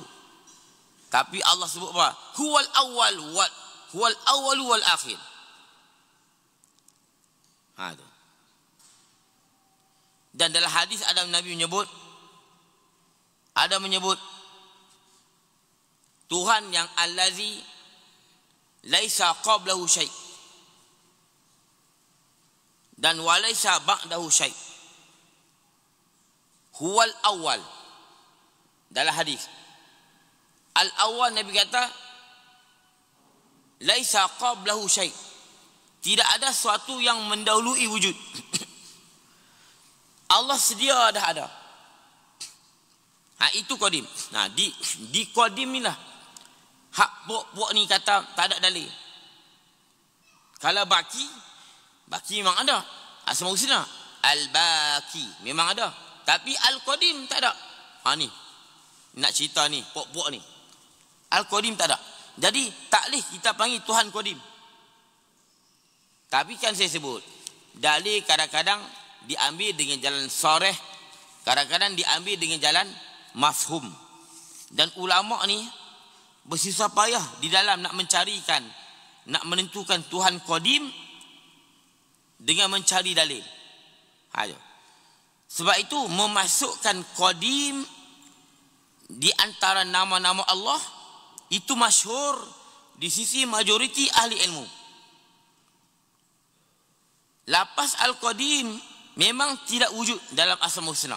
Tapi Allah sebut apa? Huwal awwal wal akhir. Tu. Dan dalam hadis ada Nabi menyebut, Tuhan yang allazi laisa qablahu syai' dan walaisa ba'dahu syai'. Huwal awwal. Dalam hadis al-awwal Nabi kata laisa qablahu syai'. Tidak ada sesuatu yang mendahului wujud. Allah sedia dah ada. Itu qadim. Di qadim ni lah hak puak ni kata tak ada dalil. Kalau baki memang ada. Asmaul husna. Al-baki memang ada. Tapi al-qadim tak ada. Ni. Nak cerita ni, puak ni. Al-qadim tak ada. Jadi tak boleh kita panggil Tuhan qadim. Tapi kan saya sebut, dalil kadang-kadang diambil dengan jalan sarih, kadang-kadang diambil dengan jalan mafhum. Dan ulama ni bersusah payah di dalam nak menentukan Tuhan qadim dengan mencari dalil. Sebab itu memasukkan qadim di antara nama-nama Allah itu masyhur di sisi majoriti ahli ilmu. Lafaz al-qadim memang tidak wujud dalam Asmaul Husna.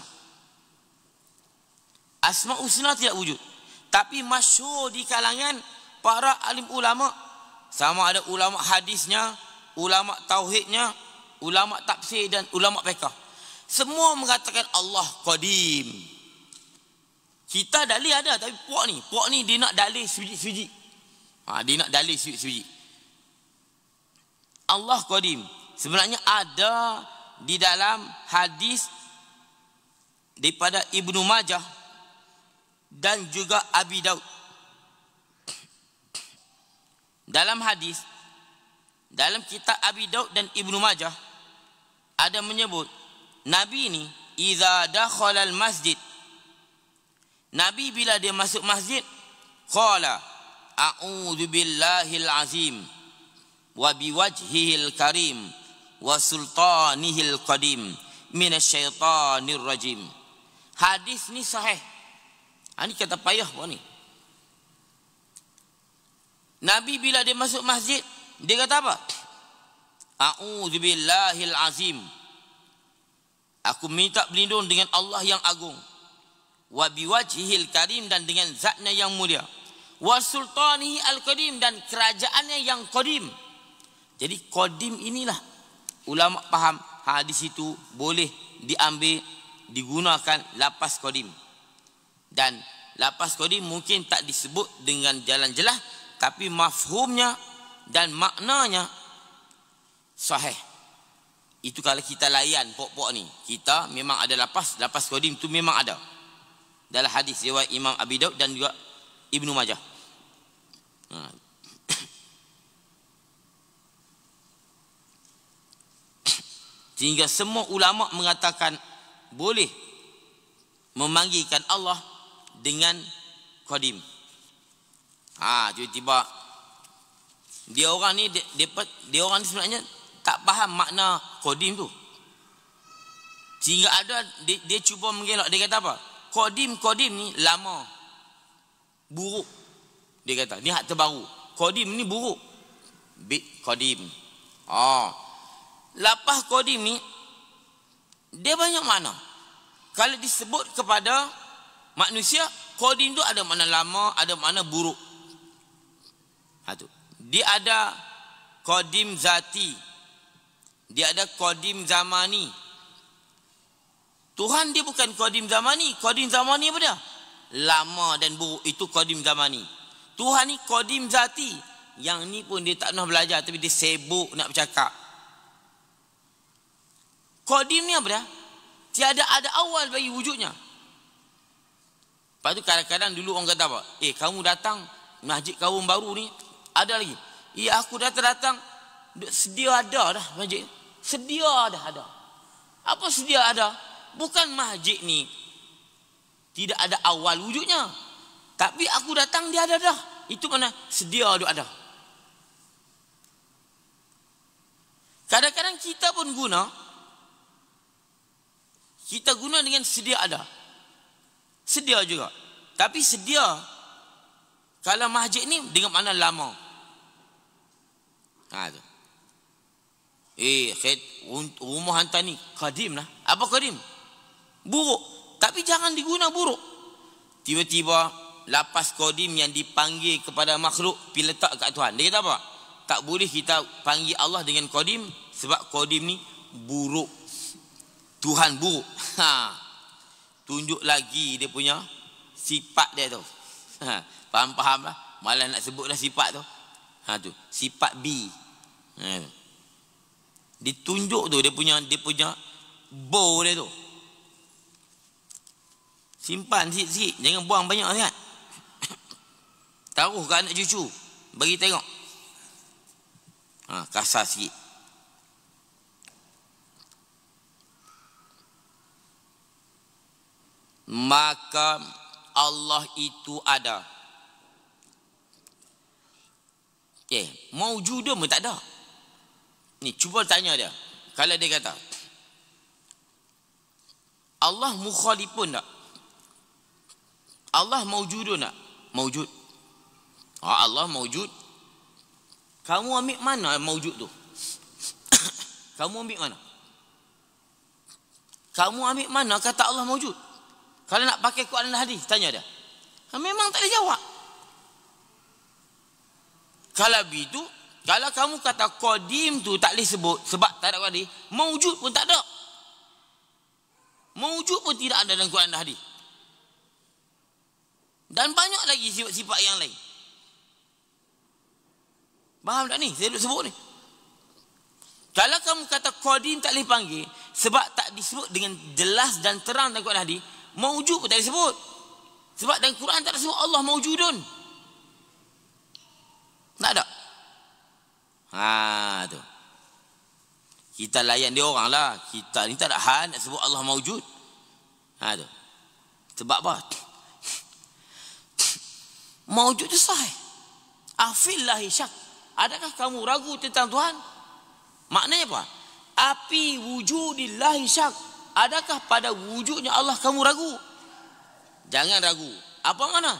Asma' husna tidak wujud. Tapi masyhur di kalangan para alim ulama, sama ada ulama hadisnya, ulama tauhidnya, ulama tafsir dan ulama fiqh, semua mengatakan Allah qadim. Kita dalil ada, tapi puak ni dia nak dalil suji-suji. Dia nak dalil suji-suji. Allah qadim sebenarnya ada di dalam hadis daripada Ibnu Majah dan juga Abi Daud. Dalam hadis, dalam kitab Abi Daud dan Ibnu Majah ada menyebut Nabi ni idza dakhala al-masjid, Nabi bila dia masuk masjid, qala a'udzu billahil azim wa biwajhihil karim wa sultanihil qadim minasyaitonir rajim. Hadis ni sahih. Ini kata payah apa ni? Nabi bila dia masuk masjid, dia kata apa? A'udzu billahil azim. Aku minta berlindung dengan Allah yang agung. Wa biwajhihil karim, dan dengan zatnya yang mulia. Wa sultanihi al-qadim, dan kerajaannya yang qadim. Jadi qadim inilah ulama faham hadis itu boleh diambil, digunakan lafaz qadim. Dan lafaz qadim mungkin tak disebut dengan jalan jelas, tapi mafhumnya dan maknanya sahih. Itu kalau kita layan pokok ni, kita memang ada lafaz qadim tu memang ada dalam hadis riwayat Imam Abi Daud dan juga Ibnu Majah. Sehingga semua ulama mengatakan boleh memanggilkan Allah dengan qadim. Tiba-tiba dia orang ni dia orang ni sebenarnya tak faham makna qadim tu. Sehingga ada dia cuba mengelak, dia kata apa? Qadim ni lama, buruk. Dia kata ni hak terbaru. Qadim ni buruk. Qadim. Lafaz qadim ni dia banyak makna. Kalau disebut kepada manusia, qadim tu ada makna lama, ada makna buruk. Dia ada qadim zati, dia ada qadim zamani. Tuhan dia bukan qadim zamani. Qadim zamani apa dia? Lama dan buruk, itu qadim zamani. Tuhan ni qadim zati. Yang ni pun dia tak pernah belajar, tapi dia sibuk nak bercakap. Qadim ni apa dia? Tiada ada awal bagi wujudnya. Lepas tu kadang-kadang dulu orang kata apa? Kamu datang masjid kaum baru ni, ada lagi. Aku datang sedia ada dah masjid. Sedia dah ada. Apa sedia ada? Bukan masjid ni tidak ada awal wujudnya, tapi aku datang dia ada dah. Itu mana sedia ada. Kadang-kadang kita pun guna dengan sedia ada. Sedia juga. Tapi sedia kalau masjid ni dengan makna lama. Tu. Rumah hantar ni qadim lah. Apa qadim? Buruk. Tapi jangan diguna buruk. Tiba-tiba lafaz qadim yang dipanggil kepada makhluk pergi letak kat Tuhan. Dia kata apa? Tak boleh kita panggil Allah dengan qadim, sebab qadim ni buruk. Tuhan buruk. Tunjuk lagi dia punya sifat dia tu. Faham lah. Malah nak sebutlah sifat tu. Tu sifat B. Ditunjuk tu dia punya bow dia tu. Simpan sikit-sikit, jangan buang banyak sangat. Taruh ke anak cucu, bagi tengok. Kasar sikit. Maka Allah itu ada. Maujudun pun tak ada. Ni cuba tanya dia. Kalau dia kata Allah mukhalifun tak? Allah maujudun tak? Maujud. Allah maujud. Kamu ambil mana maujud tu? Kamu ambil mana? Kamu ambil mana kata Allah maujud? Kalau nak pakai Quran dan hadis, tanya dia. Memang tak boleh jawab. Kalau begitu, kalau kamu kata qadim tu tak boleh sebut sebab tak ada hadis, maujud pun tak ada. Maujud pun tidak ada dalam Quran dan hadis. Dan banyak lagi sifat-sifat yang lain. Faham tak ni? Saya duk sebut ni. Kalau kamu kata qadim tak boleh panggil sebab tak disebut dengan jelas dan terang dalam Quran dan hadis, maujud pun tak disebut. Sebab dalam Quran tak disebut Allah maujudun. Tak ada. Tu. Kita layan dia orang lah. Kita ni tak ada hal nak sebut Allah maujud. Tu. Sebab apa? Maujud tu sahih. Afillahi syak. Adakah kamu ragu tentang Tuhan? Maknanya apa? Api wujudillahi syak. Adakah pada wujudnya Allah kamu ragu? Jangan ragu. Apa makna?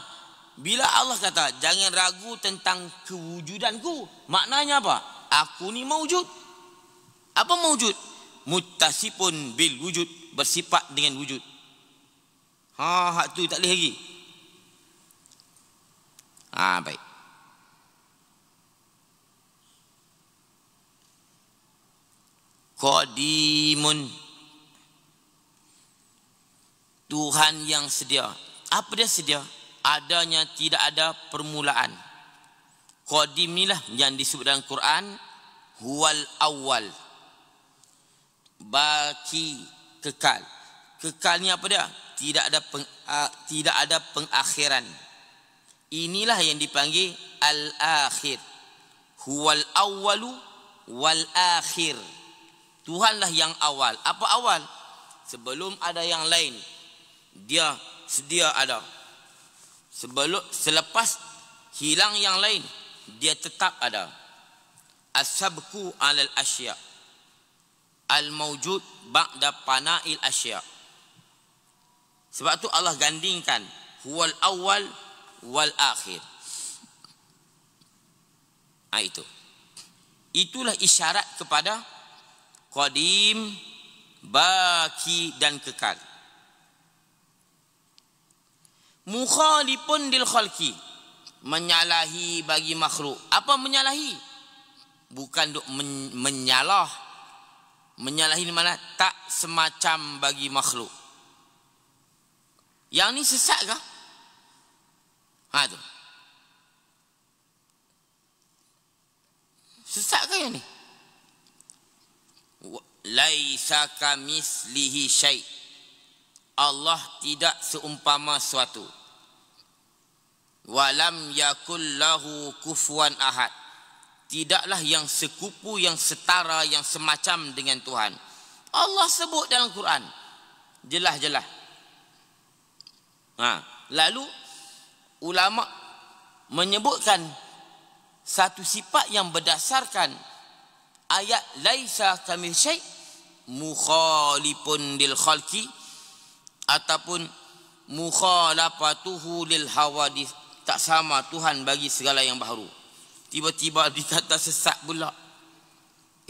Bila Allah kata jangan ragu tentang kewujudanku, maknanya apa? Aku ni maujud. Apa maujud? Muttasifun bil wujud, bersifat dengan wujud. Hak tu tak boleh lagi. Baik. Qadimun, Tuhan yang sedia. Apa dia sedia? Adanya tidak ada permulaan. Qadim inilah yang disebut dalam Quran huwal awwal. Baki, kekal. Kekal ni apa dia? Tidak ada pengakhiran. Inilah yang dipanggil al-akhir. Huwal awwalu wal akhir. Tuhanlah yang awal. Apa awal? Sebelum ada yang lain, dia sedia ada. Selepas hilang yang lain, dia tetap ada. As-sabku 'alal asya'. Al-mawjud ba'da pana'il asya'. Sebab tu Allah gandingkan huwal awal wal akhir. Itu. Itulah isyarat kepada qadim, baki dan kekal. Mukhalifun lil khalqi, menyalahi bagi makhluk. Apa menyalahi? Bukan duk menyalah. Menyalahi di mana? Tak semacam bagi makhluk. Yang ni sesat kah? Tu. Sesat kah yang ni? Laisa kamislihi syai'. Allah tidak seumpama suatu. Walam yakul lahu kufuwan ahad. Tidaklah yang sekupu, yang setara, yang semacam dengan Tuhan. Allah sebut dalam Quran. Jelas-jelas. Lalu ulama menyebutkan satu sifat yang berdasarkan ayat laisa kamil syai' mukhalifun lil khalqi ataupun mukhalafatuhu lil hawadith. Tak sama Tuhan bagi segala yang baharu. Tiba-tiba dikata sesat pula.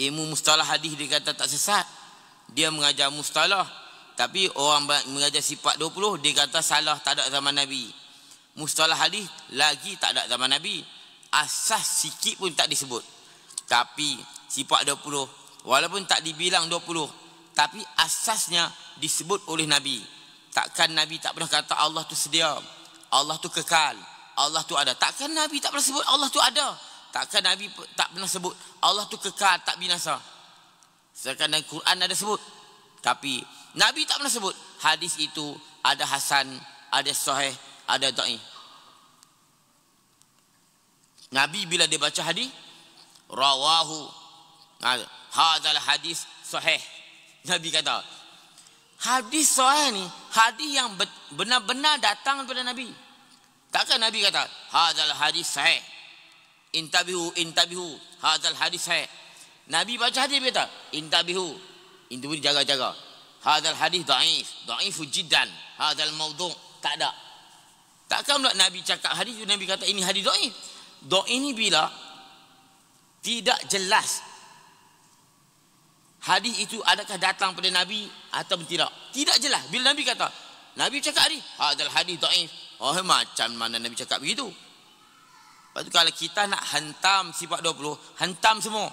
Ilmu mustalah hadis dikata tak sesat. Dia mengajar mustalah, tapi orang mengajar sifat 20 dia kata salah, tak ada zaman Nabi. Mustalah hadis lagi tak ada zaman Nabi. Asas sikit pun tak disebut. Tapi sifat 20 walaupun tak dibilang 20, tapi asasnya disebut oleh Nabi. Takkan Nabi tak pernah kata Allah tu sedia, Allah tu kekal, Allah tu ada. Takkan Nabi tak pernah sebut Allah tu ada. Takkan Nabi tak pernah sebut Allah tu kekal, tak binasa. Sedangkan dalam Quran ada sebut. Tapi Nabi tak pernah sebut hadis itu ada hasan, ada sahih, ada dhaif. Nabi bila dia baca hadis, rawahu hadzal hadis sahih. Nabi kata hadis sahih ni hadis yang benar-benar datang daripada Nabi. Takkan Nabi kata hadzal hadis sahih, intabihu hadzal hadis sahih. Nabi baca hadis dia kata intabihu, itu jaga-jaga. Hadzal hadis dhaif jiddan, hadzal mawdu'. Tak ada. Takkan pula Nabi cakap hadis tu Nabi kata ini hadis dhaif. Dhaif ini bila tidak jelas hadis itu adakah datang pada Nabi atau tidak. Tidak jelas. Bila Nabi kata Nabi cakap ni, hadal hadis dhaif. Oh, macam mana Nabi cakap begitu? Lepas tu kalau kita nak hantam sifat 20, hantam semua.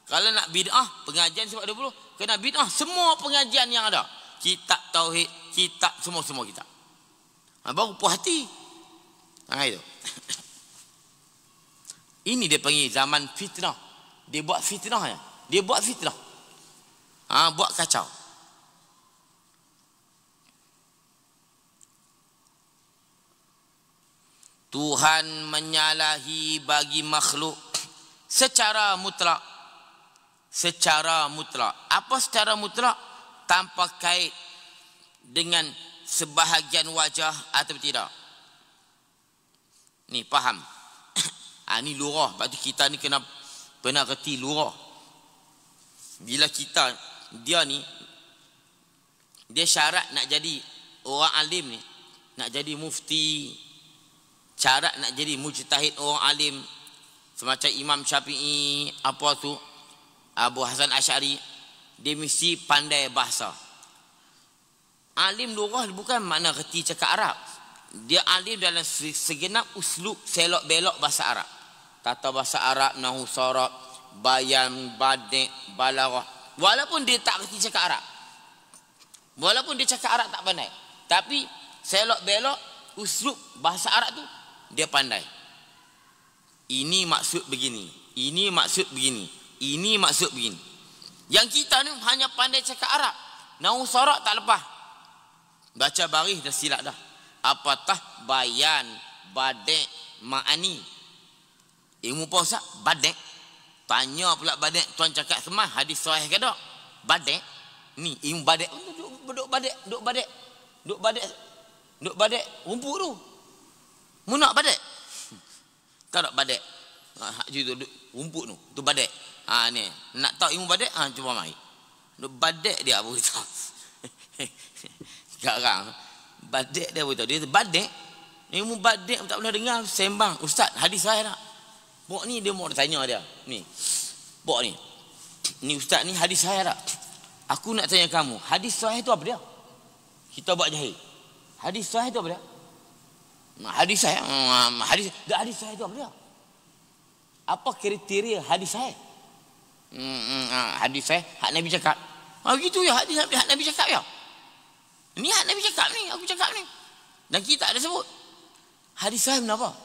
Kalau nak bid'ah, pengajian sifat 20, kena bid'ah semua pengajian yang ada. Kitab tauhid, kitab semua-semua kitab. Baru puas hati. Itu. Ini dia panggil zaman fitnah. Dia buat fitnah ya. Dia buat fitnah. Buat kacau. Tuhan menyalahi bagi makhluk secara mutlak. Secara mutlak. Apa secara mutlak? Tanpa kait dengan sebahagian wajah atau tidak. Ni faham. Ni lurah. Lepas tu kita ni kena reti lurah. Bila kita, dia ni, dia syarat nak jadi orang alim ni, nak jadi mufti, syarat nak jadi mujtahid orang alim, semacam Imam Syafi'i, apa tu, Abu Hasan Asy'ari, dia mesti pandai bahasa. Alim lurah bukan makna reti cakap Arab. Dia alim dalam segenap uslub selok belok bahasa Arab. Tata bahasa Arab, nahu sarab, bayan, badik, balaghah. Walaupun dia tak reti cakap Arab. Walaupun dia cakap Arab tak pandai. Tapi selok belok uslub bahasa Arab tu dia pandai. Ini maksud begini. Ini maksud begini. Ini maksud begini. Yang kita ni hanya pandai cakap Arab. Nahu sarab tak lepas. Baca baris dah silap dah. Apatah bayan, badek, ma'ani. Ilmu puasa, badek. Tanya pula badek, tuan cakap semah hadis sahih ke tak? Badek. Ni ilmu badek. Duduk badek rumput tu. Munak badek. Tahu tak badek? Duduk rumput tu badek. Ni nak tahu ilmu badek? Cuba mari. Duduk badek dia apa kita? Sekarang badek dia beritahu. Dia badek. Ilmu badek tak pernah dengar. Sembang. Ustaz, hadis saya tak? Bok ni dia mau tanya dia. Ni. Bok ni. Ni ustaz ni hadis saya tak? Aku nak tanya kamu. Hadis sahih tu apa dia? Kita buat jahil. Hadis sahih tu apa dia? Hadis sahih. Hadis sahih tu apa dia? Apa kriteria hadis sahih? Hadis sahih. Hak Nabi cakap. Gitu ya. Hadis hak Nabi cakap ya. Ni hak Nabi cakap ni, aku cakap ni. Dan kita ada sebut. Hadis sahih kenapa?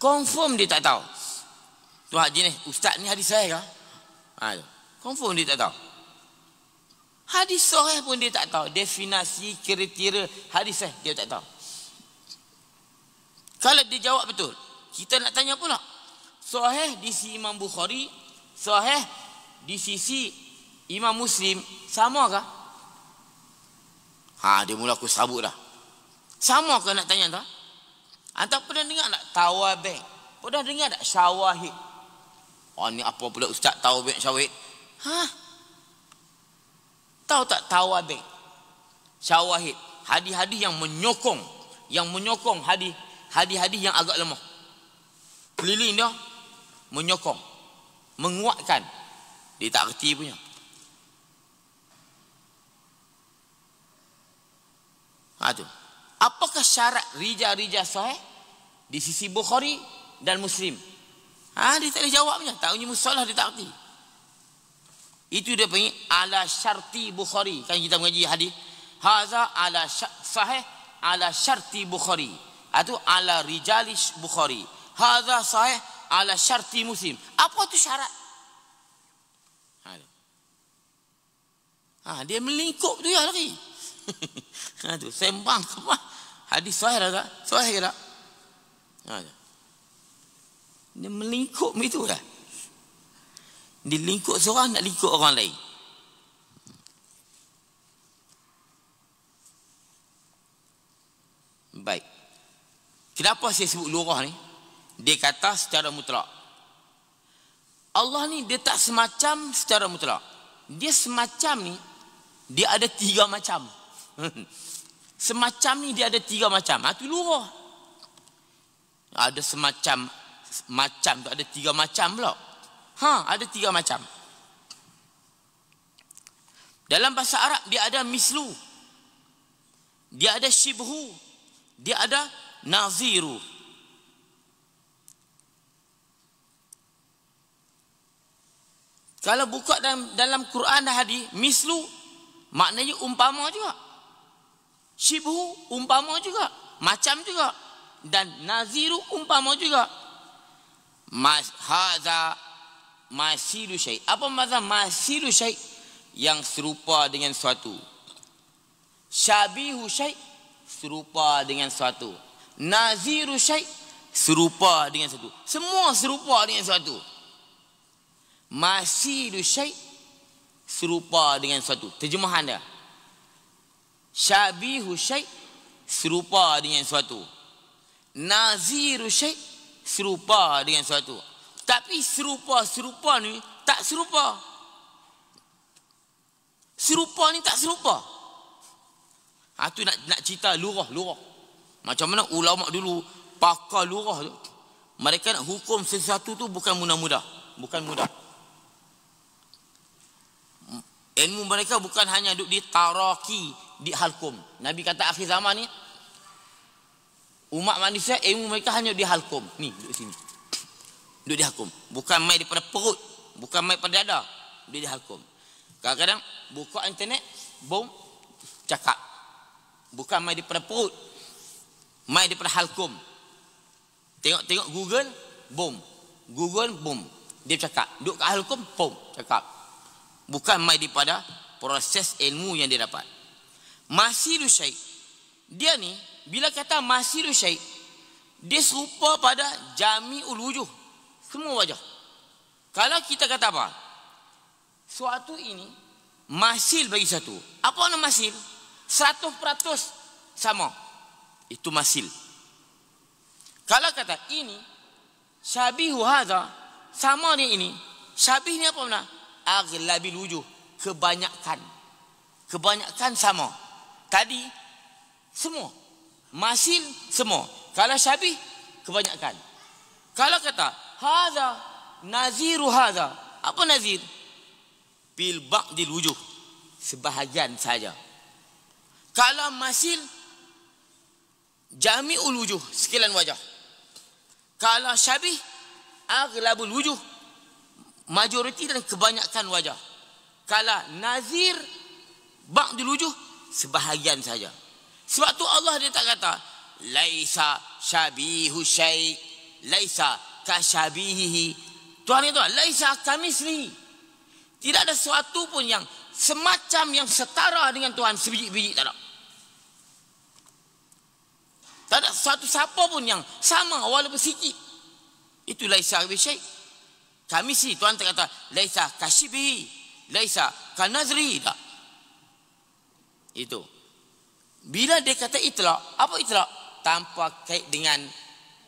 Confirm dia tak tahu. Tu hak jenis, ustaz ni hadis sahih ke? Confirm dia tak tahu. Hadis sahih pun dia tak tahu. Definisi, kriteria hadis sahih dia tak tahu. Kalau dia jawab betul, kita nak tanya pula. Sahih di sisi Imam Bukhari, sahih di sisi Imam Muslim, sama ke? Dia mula aku sabut dah. Sama ke nak tanya tak? Anda pernah dengar tak tawabik? Pernah dengar tak syawahid? Ni apa pula ustaz tawabik syawahid? Tahu tak tawabik? Syawahid. Hadis-hadis yang menyokong hadis-hadis yang agak lemah. Keliling dia menyokong, menguatkan. Dia tak reti punya. Tu. Apakah syarat rijal-rijal sahih di sisi Bukhari dan Muslim? Dia tak boleh jawabnya. Tak punya musalah dia tak reti. Itu dia panggil ala syarti Bukhari. Kan kita mengaji hadis. Haza ala sahih ala syarti Bukhari. Itu ala rijali Bukhari. Haza sahih ala syarti Muslim. Apa tu syarat? Dia melingkup tu ya lagi. Tu sembang apa? Hadis sahih tak? Sahih ke tak? Dia melingkup itu dah. Dia lingkup seorang nak lingkup orang lain. Baik. Kenapa saya sebut lurah ni? Dia kata secara mutlak. Allah ni dia tak semacam secara mutlak. Dia semacam ni, dia ada 3 macam. Semacam ni dia ada 3 macam. Itu lurah. Ada semacam macam tu ada 3 macam pula. Ada 3 macam. Dalam bahasa Arab dia ada mislu. dia ada syibhu, dia ada naziru. Kalau buka dalam Quran dan hadis, mislu maknanya umpama juga. Syibhu umpama juga, macam juga. Dan naziru umpama juga. Hadza masilu syai'. Apa maksud masilu syai'? Yang serupa dengan suatu. Syabihu syai', serupa dengan suatu. Naziru syai', serupa dengan suatu. Semua serupa dengan suatu. Masilu syai', serupa dengan suatu. Terjemahan dia. Syabihu syai', serupa dengan suatu. Naziru syai', serupa dengan suatu. Tapi serupa ni tak serupa. Serupa ni tak serupa. Tu nak cerita lurah. Macam mana ulama dulu pakar lurah tu. Mereka nak hukum sesuatu tu bukan mudah. Bukan mudah. Ilmu mereka bukan hanya duduk di taraki, di halkum. Nabi kata akhir zaman ni, umat manusia ilmu mereka hanya di halkum. Ni, duduk sini. Duduk di halkum. Bukan main daripada perut. Bukan main pada dada. Duduk di halkum. Kadang-kadang buka internet, boom, cakap. Bukan main daripada perut. Main daripada halkum. Tengok Google, boom. Google, boom. Dia cakap. Duduk kat halkum, boom, cakap. Bukan main daripada proses ilmu yang dia dapat. Masilu syai'. Dia ni, bila kata masilu syai', dia serupa pada jami'ul wujuh. Semua wajah. Kalau kita kata apa? Suatu ini, masil bagi satu. Apa nama masil? 100% sama. Itu masil. Kalau kata ini, syabihu hadha, sama dia ini. Syabih ni apa makna? Aghlabil wujuh, kebanyakan sama. Tadi semua masil semua. Kalau syabih kebanyakan. Kalau kata hadza naziru hadza, apa nazir? Bil ba'dil wujuh, sebahagian saja. Kalau masil jami'ul wujuh, sekalian wajah. Kalau syabih aghlabul wujuh, majoriti dan kebanyakan wajah. Kalau nazir ba'dul wujuh, sebahagian saja. Sebab tu Allah dia tak kata laisa syabihu syai', laisa kasyabihihi. Tuhan itu laisa kamislihi. Tidak ada sesuatu pun yang semacam, yang setara dengan Tuhan, sebiji-biji tak ada. Tak ada satu siapa pun yang sama walaupun sikit. Itu laisa bisyai'. Kami sih Tuhan kata laisa kasyibi, laisa kanazri, tak. Itu. Bila dia kata itlaq, apa itlaq? Tanpa kait dengan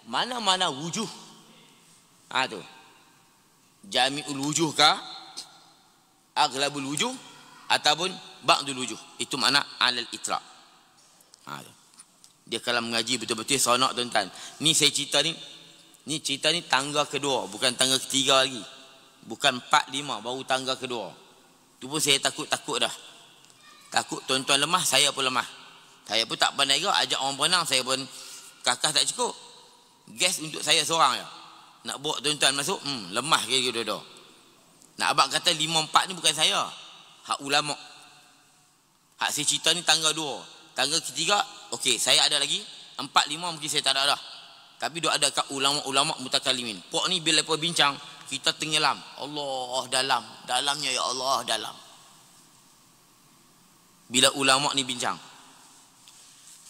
mana-mana wujuh. Tu. Jami'ul wujuh ka, aghlabul wujuh, ataupun ba'dul wujuh. Itu makna alal itlaq. Dia kalau mengaji betul-betul sonok tuan-tuan. Ni saya cerita ni. Ni cerita ni tangga kedua, bukan tangga ketiga lagi. Bukan 4, 5, baru tangga kedua. Tu pun saya takut dah. Takut tuan-tuan lemah, saya pun lemah. Saya pun tak pandai juga, ajak orang berenang, saya pun kakak tak cukup. Gas untuk saya seorang je. Nak bawa tuan-tuan masuk, lemah kira-kira dua-dua. Nak abang kata 5, 4 ni bukan saya. Hak ulama. Hak saya cerita ni tangga 2. Tangga ketiga, okey, saya ada lagi. 4, 5 mungkin saya tak ada dah. Tapi dia ada kat ulama-ulama mutakalimin. Pok ni bila lepas bincang, kita tenggelam. Allah dalam. Dalamnya ya Allah dalam. Bila ulama ni bincang.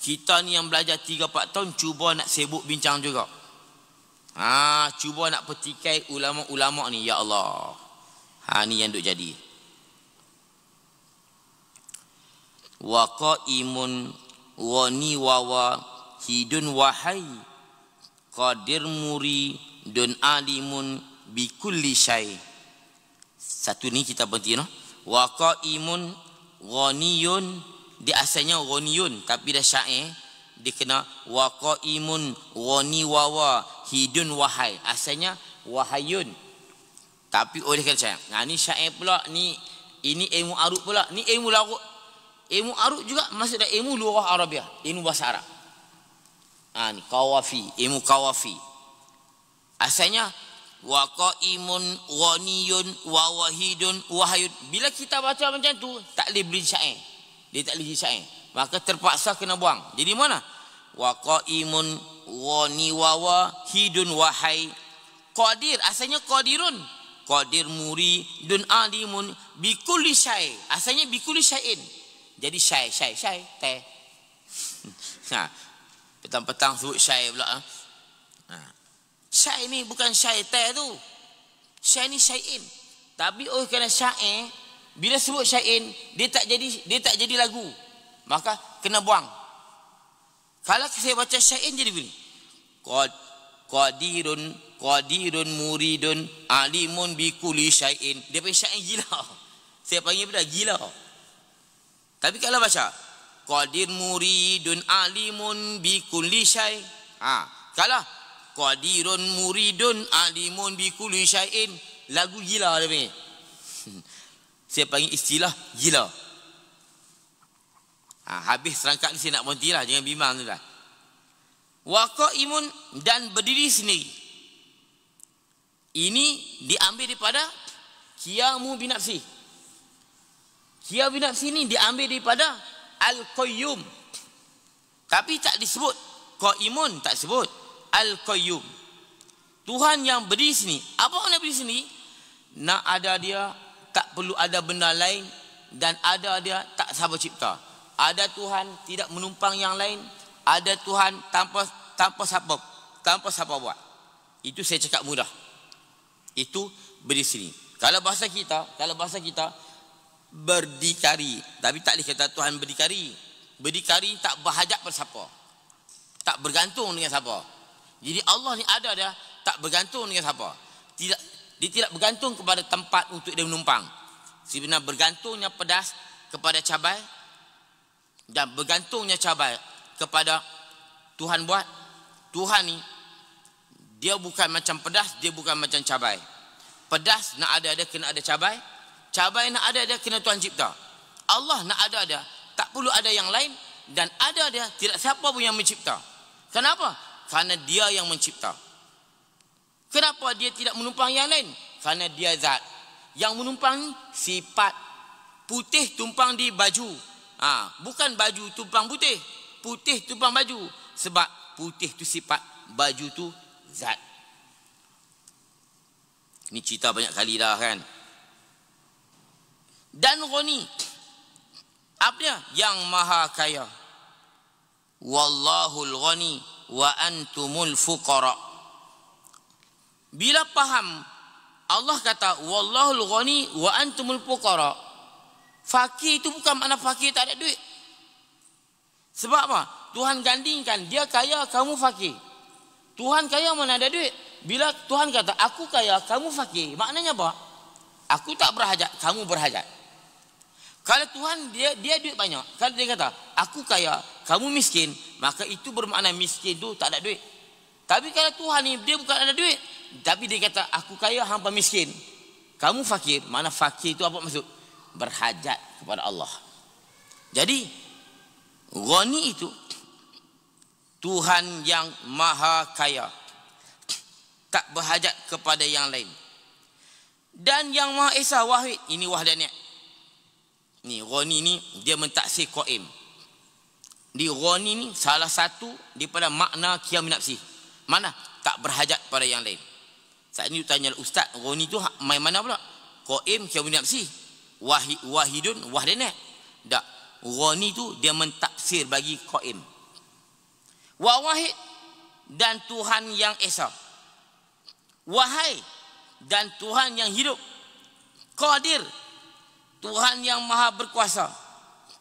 Kita ni yang belajar 3-4 tahun, cuba nak sibuk bincang juga. Cuba nak petikai ulama-ulama ni. Ya Allah. Ni yang duk jadi. Wa qaimun wa ni wa hidun wahai. Qadir muri dun alimun bikulli syai. Satu ni kita berhenti no. Wa qaimun ghaniyun, dia asalnya ghaniyun tapi dah syair dia kena wa qaimun ghani wa hidun wahai. Asalnya wahayun. Tapi oleh kena syair. Ni syair pula, ni ini ilmu arut pula. Ni ilmu larut. Ilmu arud juga masuk dalam ilmu lughah Arabiah, ilmu bahasa Arab. Ni qawafi, ilmu qawafi. Asalnya wa qaimun ghaniyun wa wahidun wahayun. Bila kita baca macam tu, tak boleh beri syair. Dia tak boleh jadi syair. Maka terpaksa kena buang. Jadi mana? Wa qaimun ghani wa wahidun wahai. Qadir asalnya qadirun. Qadir muridun alimun bikulli syai. Asalnya bikulli syai'in. Jadi syai teh. Petang-petang sebut syai pula. Syai ni bukan syai teh tu. Syai ni syai'in. Tapi kerana syair, bila sebut syai'in, dia tak jadi lagu. Maka kena buang. Kalau saya baca syai'in jadi begini. Qadirun muridun alimun bikulli syai'in. Dia panggil syair gila. Saya panggil benda gila. Tapi kalau baca qadir muridun alimun bikulli syai'. Kalau qadirun muridun alimun bikulli syai'in, lagu gila dia panggil. Saya panggil istilah gila. Habis serangkat ni saya nak berhenti lah. Jangan bimbang tu lah. Wa qaimun dan berdiri sendiri. Ini diambil daripada qiyamu binafsi. Qiyamu binafsi ni diambil daripada al-qayyum. Tapi tak disebut qaimun, tak sebut al-qayyum. Tuhan yang berdiri sini. Apa makna berdiri sini? Nak ada dia, tak perlu ada benda lain, dan ada dia tak sabar cipta. Ada Tuhan tidak menumpang yang lain, ada Tuhan tanpa siapa buat. Itu saya cakap mudah. Itu berdiri sini. Kalau bahasa kita berdikari, tapi tak boleh kata Tuhan berdikari. Berdikari tak berhajat pada siapa, tak bergantung dengan siapa. Jadi Allah ni ada dia, tak bergantung dengan siapa. Dia tidak bergantung kepada tempat untuk dia menumpang. Sebenarnya bergantungnya pedas kepada cabai, dan bergantungnya cabai kepada Tuhan buat. Tuhan ni dia bukan macam pedas, dia bukan macam cabai. Pedas nak ada dia kena ada cabai, cabai nak ada dia kena Tuhan cipta. Allah nak ada dia, tak perlu ada yang lain, dan ada dia tidak siapa pun yang mencipta. Kenapa? Karena dia yang mencipta. Kenapa dia tidak menumpang yang lain? Karena dia zat. Yang menumpang ni sifat. Putih tumpang di baju. Bukan baju tumpang putih, putih tumpang baju. Sebab putih tu sifat, baju tu zat. Ini cerita banyak kali dah kan. Dan Ghani, apa dia? Yang maha kaya. Wallahul ghani wa antumul fuqara. Bila faham Allah kata wallahul ghani wa antumul fuqara, fakir itu bukan makna fakir tak ada duit. Sebab apa? Tuhan gandingkan, dia kaya, kamu fakir. Tuhan kaya mana ada duit. Bila Tuhan kata aku kaya, kamu fakir, maknanya apa? Aku tak berhajat, kamu berhajat. Kalau Tuhan dia duit banyak, kalau dia kata aku kaya, kamu miskin, maka itu bermakna miskin tu tak ada duit. Tapi kalau Tuhan ni dia bukan ada duit, tapi dia kata aku kaya, hampa miskin, kamu fakir, makna fakir itu apa maksud? Berhajat kepada Allah. Jadi Ghani itu Tuhan yang maha kaya, tak berhajat kepada yang lain. Dan yang maha esa wahid, ini wahdaniyah. Ni Ghani ni dia mentaksir qaim. Di Ghani ni salah satu daripada makna qiyam nafsi. Mana? Tak berhajat pada yang lain. Saat ni tanya ustaz, Ghani tu main mana pula? Qaim qiyam nafsi. Wahidun wahdaniyah. Tak. Ghani tu dia mentaksir bagi qaim. Wa wahid, dan Tuhan yang esa. Wahai, dan Tuhan yang hidup. Qadir, Tuhan yang maha berkuasa.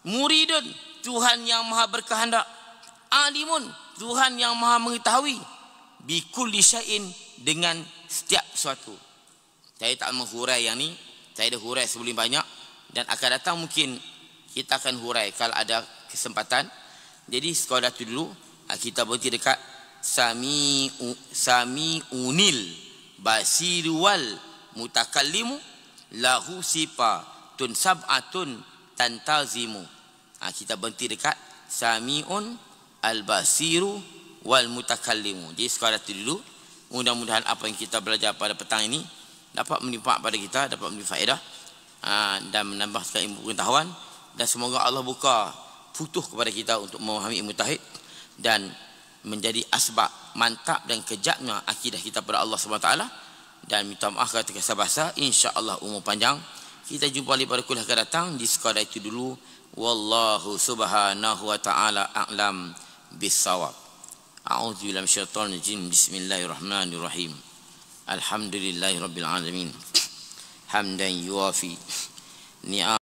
Muridun, Tuhan yang maha berkehendak. Alimun, Tuhan yang maha mengetahui. Bikulli syai'in, dengan setiap sesuatu. Saya tak menghurai yang ni, saya dah hurai sebelum banyak, dan akan datang mungkin kita akan hurai kalau ada kesempatan. Jadi sekadar tu dulu, kita berhenti dekat sami'unil basiruwal mutakallimu lahu sifatun sab'atun tantazimu. Kita berhenti dekat Sami'un al-basiru wal mutakallimu. Jadi sekadar itu dulu. Mudah-mudahan apa yang kita belajar pada petang ini dapat menimpa pada kita, dapat memberi faedah dan menambahkan ilmu pengetahuan, dan semoga Allah buka futuh kepada kita untuk memahami ilmu tauhid dan menjadi asbab mantap dan kejaknya akidah kita pada Allah SWT. Dan minta maaf kata kasar bahasa, insya-Allah umur panjang. Kita jumpa lagi pada kuliah akan datang. Di sekadar itu dulu, wallahu subhanahu wa ta'ala a'lam bis-shawab. A'udzu billahi minasyaitonir rajim. Bismillahirrahmanirrahim. Alhamdulillahirabbil alamin. Hamdan yuwafi ni'am